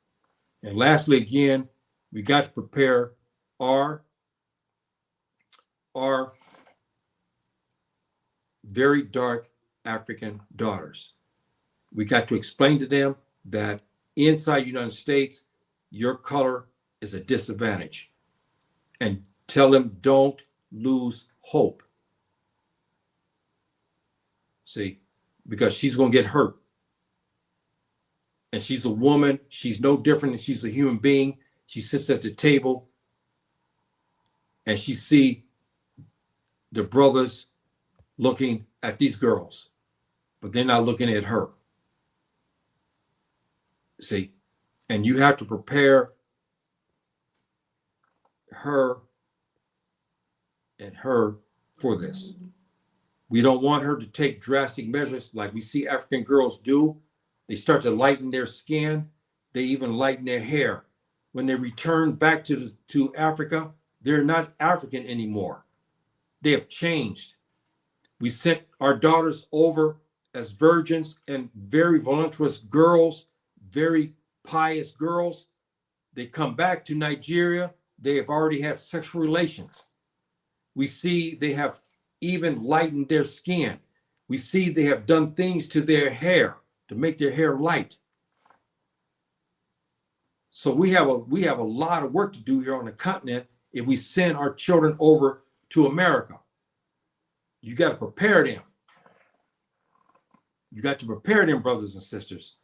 And lastly, again, we got to prepare our very dark African daughters. We got to explain to them that inside the United States, your color is a disadvantage. And tell them, don't lose hope. See, because she's going to get hurt. And she's a woman. She's no different than she's a human being. She sits at the table and she sees the brothers looking at these girls, but they're not looking at her. See, and you have to prepare her and her for this. We don't want her to take drastic measures like we see African girls do. They start to lighten their skin. They even lighten their hair. When they return back to Africa, they're not African anymore. They have changed. We sent our daughters over as virgins and very voluptuous girls, very pious girls. They come back to Nigeria. They have already had sexual relations. We see they have even lightened their skin. We see they have done things to their hair to make their hair light. So we have a lot of work to do here on the continent if we send our children over to America. You got to prepare them. You got to prepare them, brothers and sisters.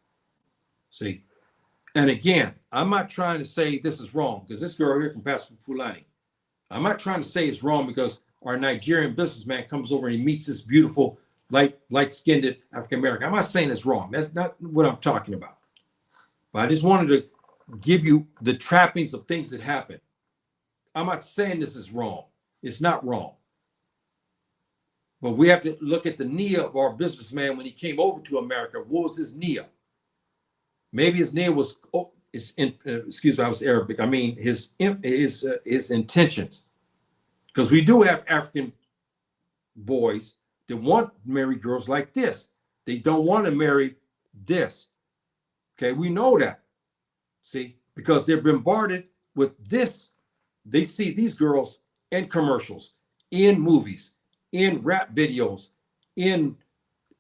See, and again, I'm not trying to say this is wrong because this girl here can pass for Fulani. I'm not trying to say it's wrong because our Nigerian businessman comes over and he meets this beautiful, light-skinned African American. I'm not saying it's wrong. That's not what I'm talking about. But I just wanted to give you the trappings of things that happen. I'm not saying this is wrong. It's not wrong. But we have to look at the nia of our businessman when he came over to America. What was his nia? Maybe his nia was, excuse me, I was Arabic. I mean, his intentions. Because we do have African boys that want to marry girls like this. They don't want to marry this. Okay, we know that. See, because they're bombarded with this. They see these girls in commercials, in movies, in rap videos, in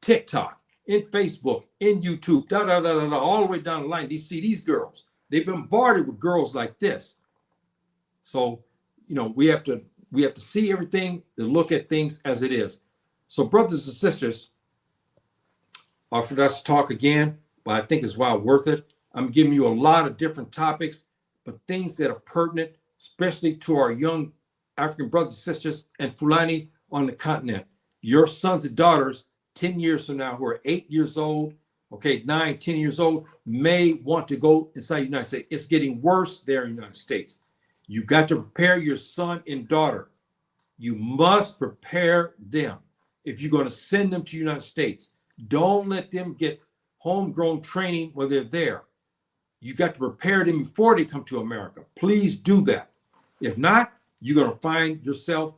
TikTok, in Facebook, in YouTube, all the way down the line. They see these girls. They've been bombarded with girls like this. So, we have to see everything, to look at things as it is. So, brothers and sisters, for us to talk again, but I think it's well worth it. I'm giving you a lot of different topics, but things that are pertinent, especially to our young African brothers and sisters and Fulani on the continent. Your sons and daughters 10 years from now who are 8 years old, 9, 10 years old, may want to go inside the United States. It's getting worse there in the United States. You got to prepare your son and daughter. You must prepare them. If you're going to send them to the United States, don't let them get homegrown training while they're there. You got to prepare them before they come to America. Please do that. If not, you're going to find yourself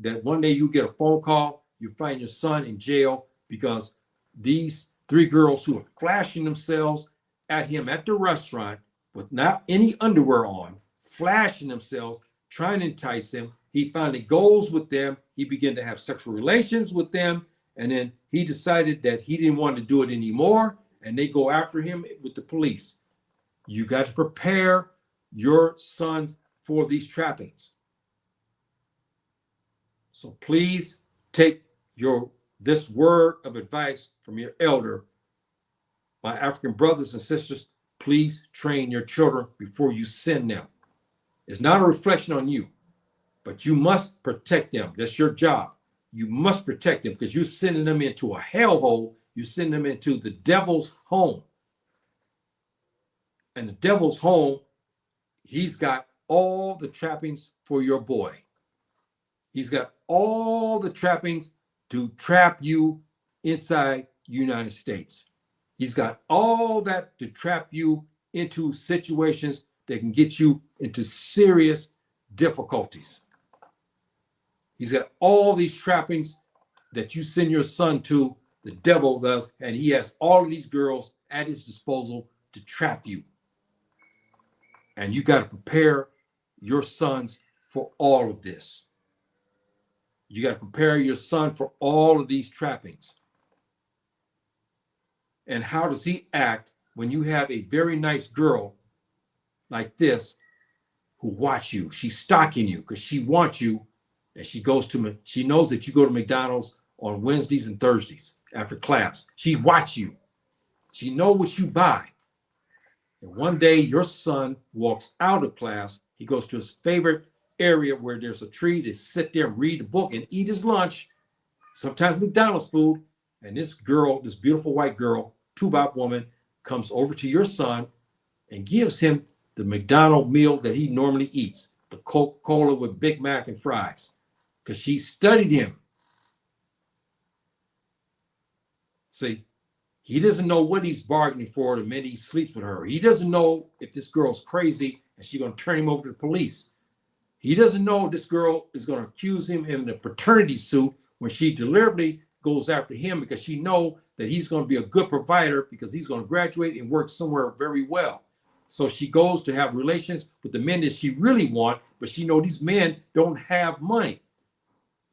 that one day you get a phone call, you find your son in jail because these 3 girls who are flashing themselves at him at the restaurant with not any underwear on, flashing themselves, trying to entice him. He finally goes with them. He began to have sexual relations with them. And then he decided that he didn't want to do it anymore. And they go after him with the police. You got to prepare your sons for these trappings. So please take this word of advice from your elder. My African brothers and sisters, please train your children before you send them. It's not a reflection on you, but you must protect them. That's your job. You must protect them because you're sending them into a hellhole. You're sending them into the devil's home. And the devil's home, he's got all the trappings for your boy. He's got all the trappings to trap you inside the United States. He's got all that to trap you into situations that can get you into serious difficulties. He's got all these trappings that you send your son to, the devil does, and he has all of these girls at his disposal to trap you. And you got to prepare your sons for all of this. You got to prepare your son for all of these trappings. And how does he act when you have a very nice girl like this who watch you? She's stalking you because she wants you, and she knows that you go to McDonald's on Wednesdays and Thursdays after class. She watch you. She knows what you buy. And one day your son walks out of class. He goes to his favorite area where there's a tree to sit there and read a book and eat his lunch, sometimes McDonald's food. And this girl, this beautiful white girl, two-bop woman, comes over to your son and gives him the McDonald's meal that he normally eats, the Coca-Cola with Big Mac and fries, because she studied him. See, he doesn't know what he's bargaining for the minute he sleeps with her. He doesn't know if this girl's crazy and she's going to turn him over to the police. He doesn't know this girl is going to accuse him in the paternity suit when she deliberately goes after him because she knows that he's going to be a good provider because he's going to graduate and work somewhere very well. So she goes to have relations with the men that she really wants, but she knows these men don't have money.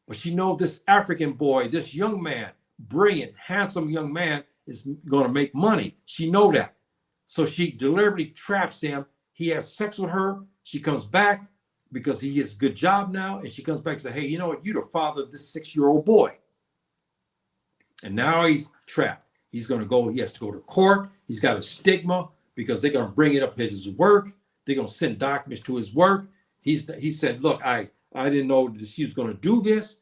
But she knows this African boy, this young man, brilliant, handsome young man, is going to make money. She knows that. So she deliberately traps him. He has sex with her. She comes back because he has a good job now. And she comes back and says, hey, you know what? You're the father of this 6-year-old boy. And now he's trapped. He has to go to court. He's got a stigma because they're going to bring it up at his work. They're going to send documents to his work. He said, look, I didn't know that she was going to do this.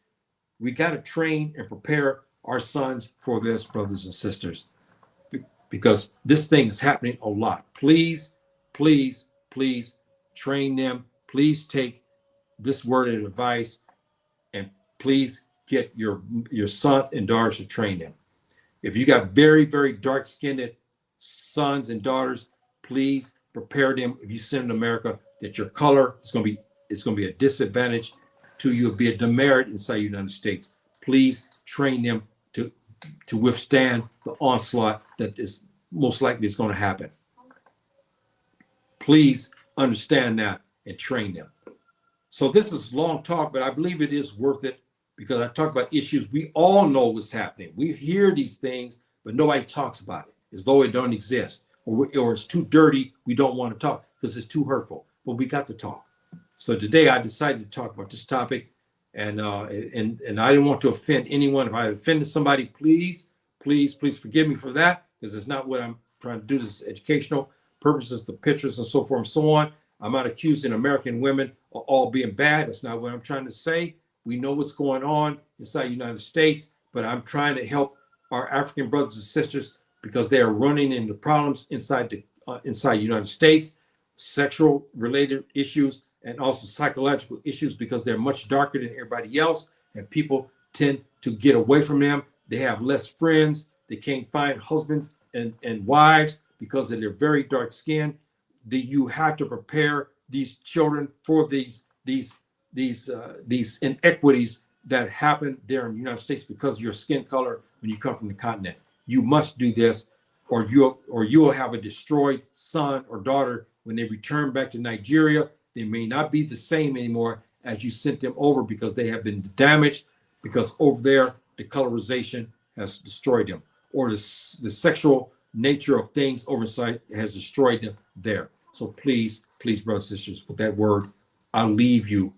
We got to train and prepare our sons for this, brothers and sisters, because this thing is happening a lot. Please, please, please train them. Please take this word of advice and please get your sons and daughters to train them. If you got very, very dark-skinned sons and daughters, please prepare them. If you send them to America, that your color is going to be a disadvantage to you, be a demerit inside the United States. Please train them to withstand the onslaught that is most likely is going to happen. Please understand that and train them. So this is long talk, but I believe it is worth it because I talk about issues we all know what's happening. We hear these things, but nobody talks about it as though it don't exist or it's too dirty. We don't want to talk because it's too hurtful, but we got to talk. So today I decided to talk about this topic. And I didn't want to offend anyone. If I offended somebody, please forgive me for that, because it's not what I'm trying to do. This is educational purposes, the pictures and so forth and so on. I'm not accusing American women of all being bad. That's not what I'm trying to say. We know what's going on inside the United States, but I'm trying to help our African brothers and sisters because they are running into problems inside the United States, sexual related issues, and also psychological issues because they're much darker than everybody else, and people tend to get away from them. They have less friends. They can't find husbands and wives because of their very dark skin. You have to prepare these children for these inequities that happen there in the United States because of your skin color when you come from the continent. You must do this, or you'll have a destroyed son or daughter when they return back to Nigeria. They may not be the same anymore as you sent them over because they have been damaged because over there, the colorization has destroyed them, or the sexual nature of things oversight has destroyed them there. So please, brothers and sisters, with that word, I'll leave you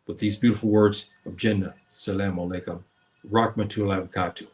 with these beautiful words of Jannah. Salam alaikum. Rahmatullahi wa barakatuh.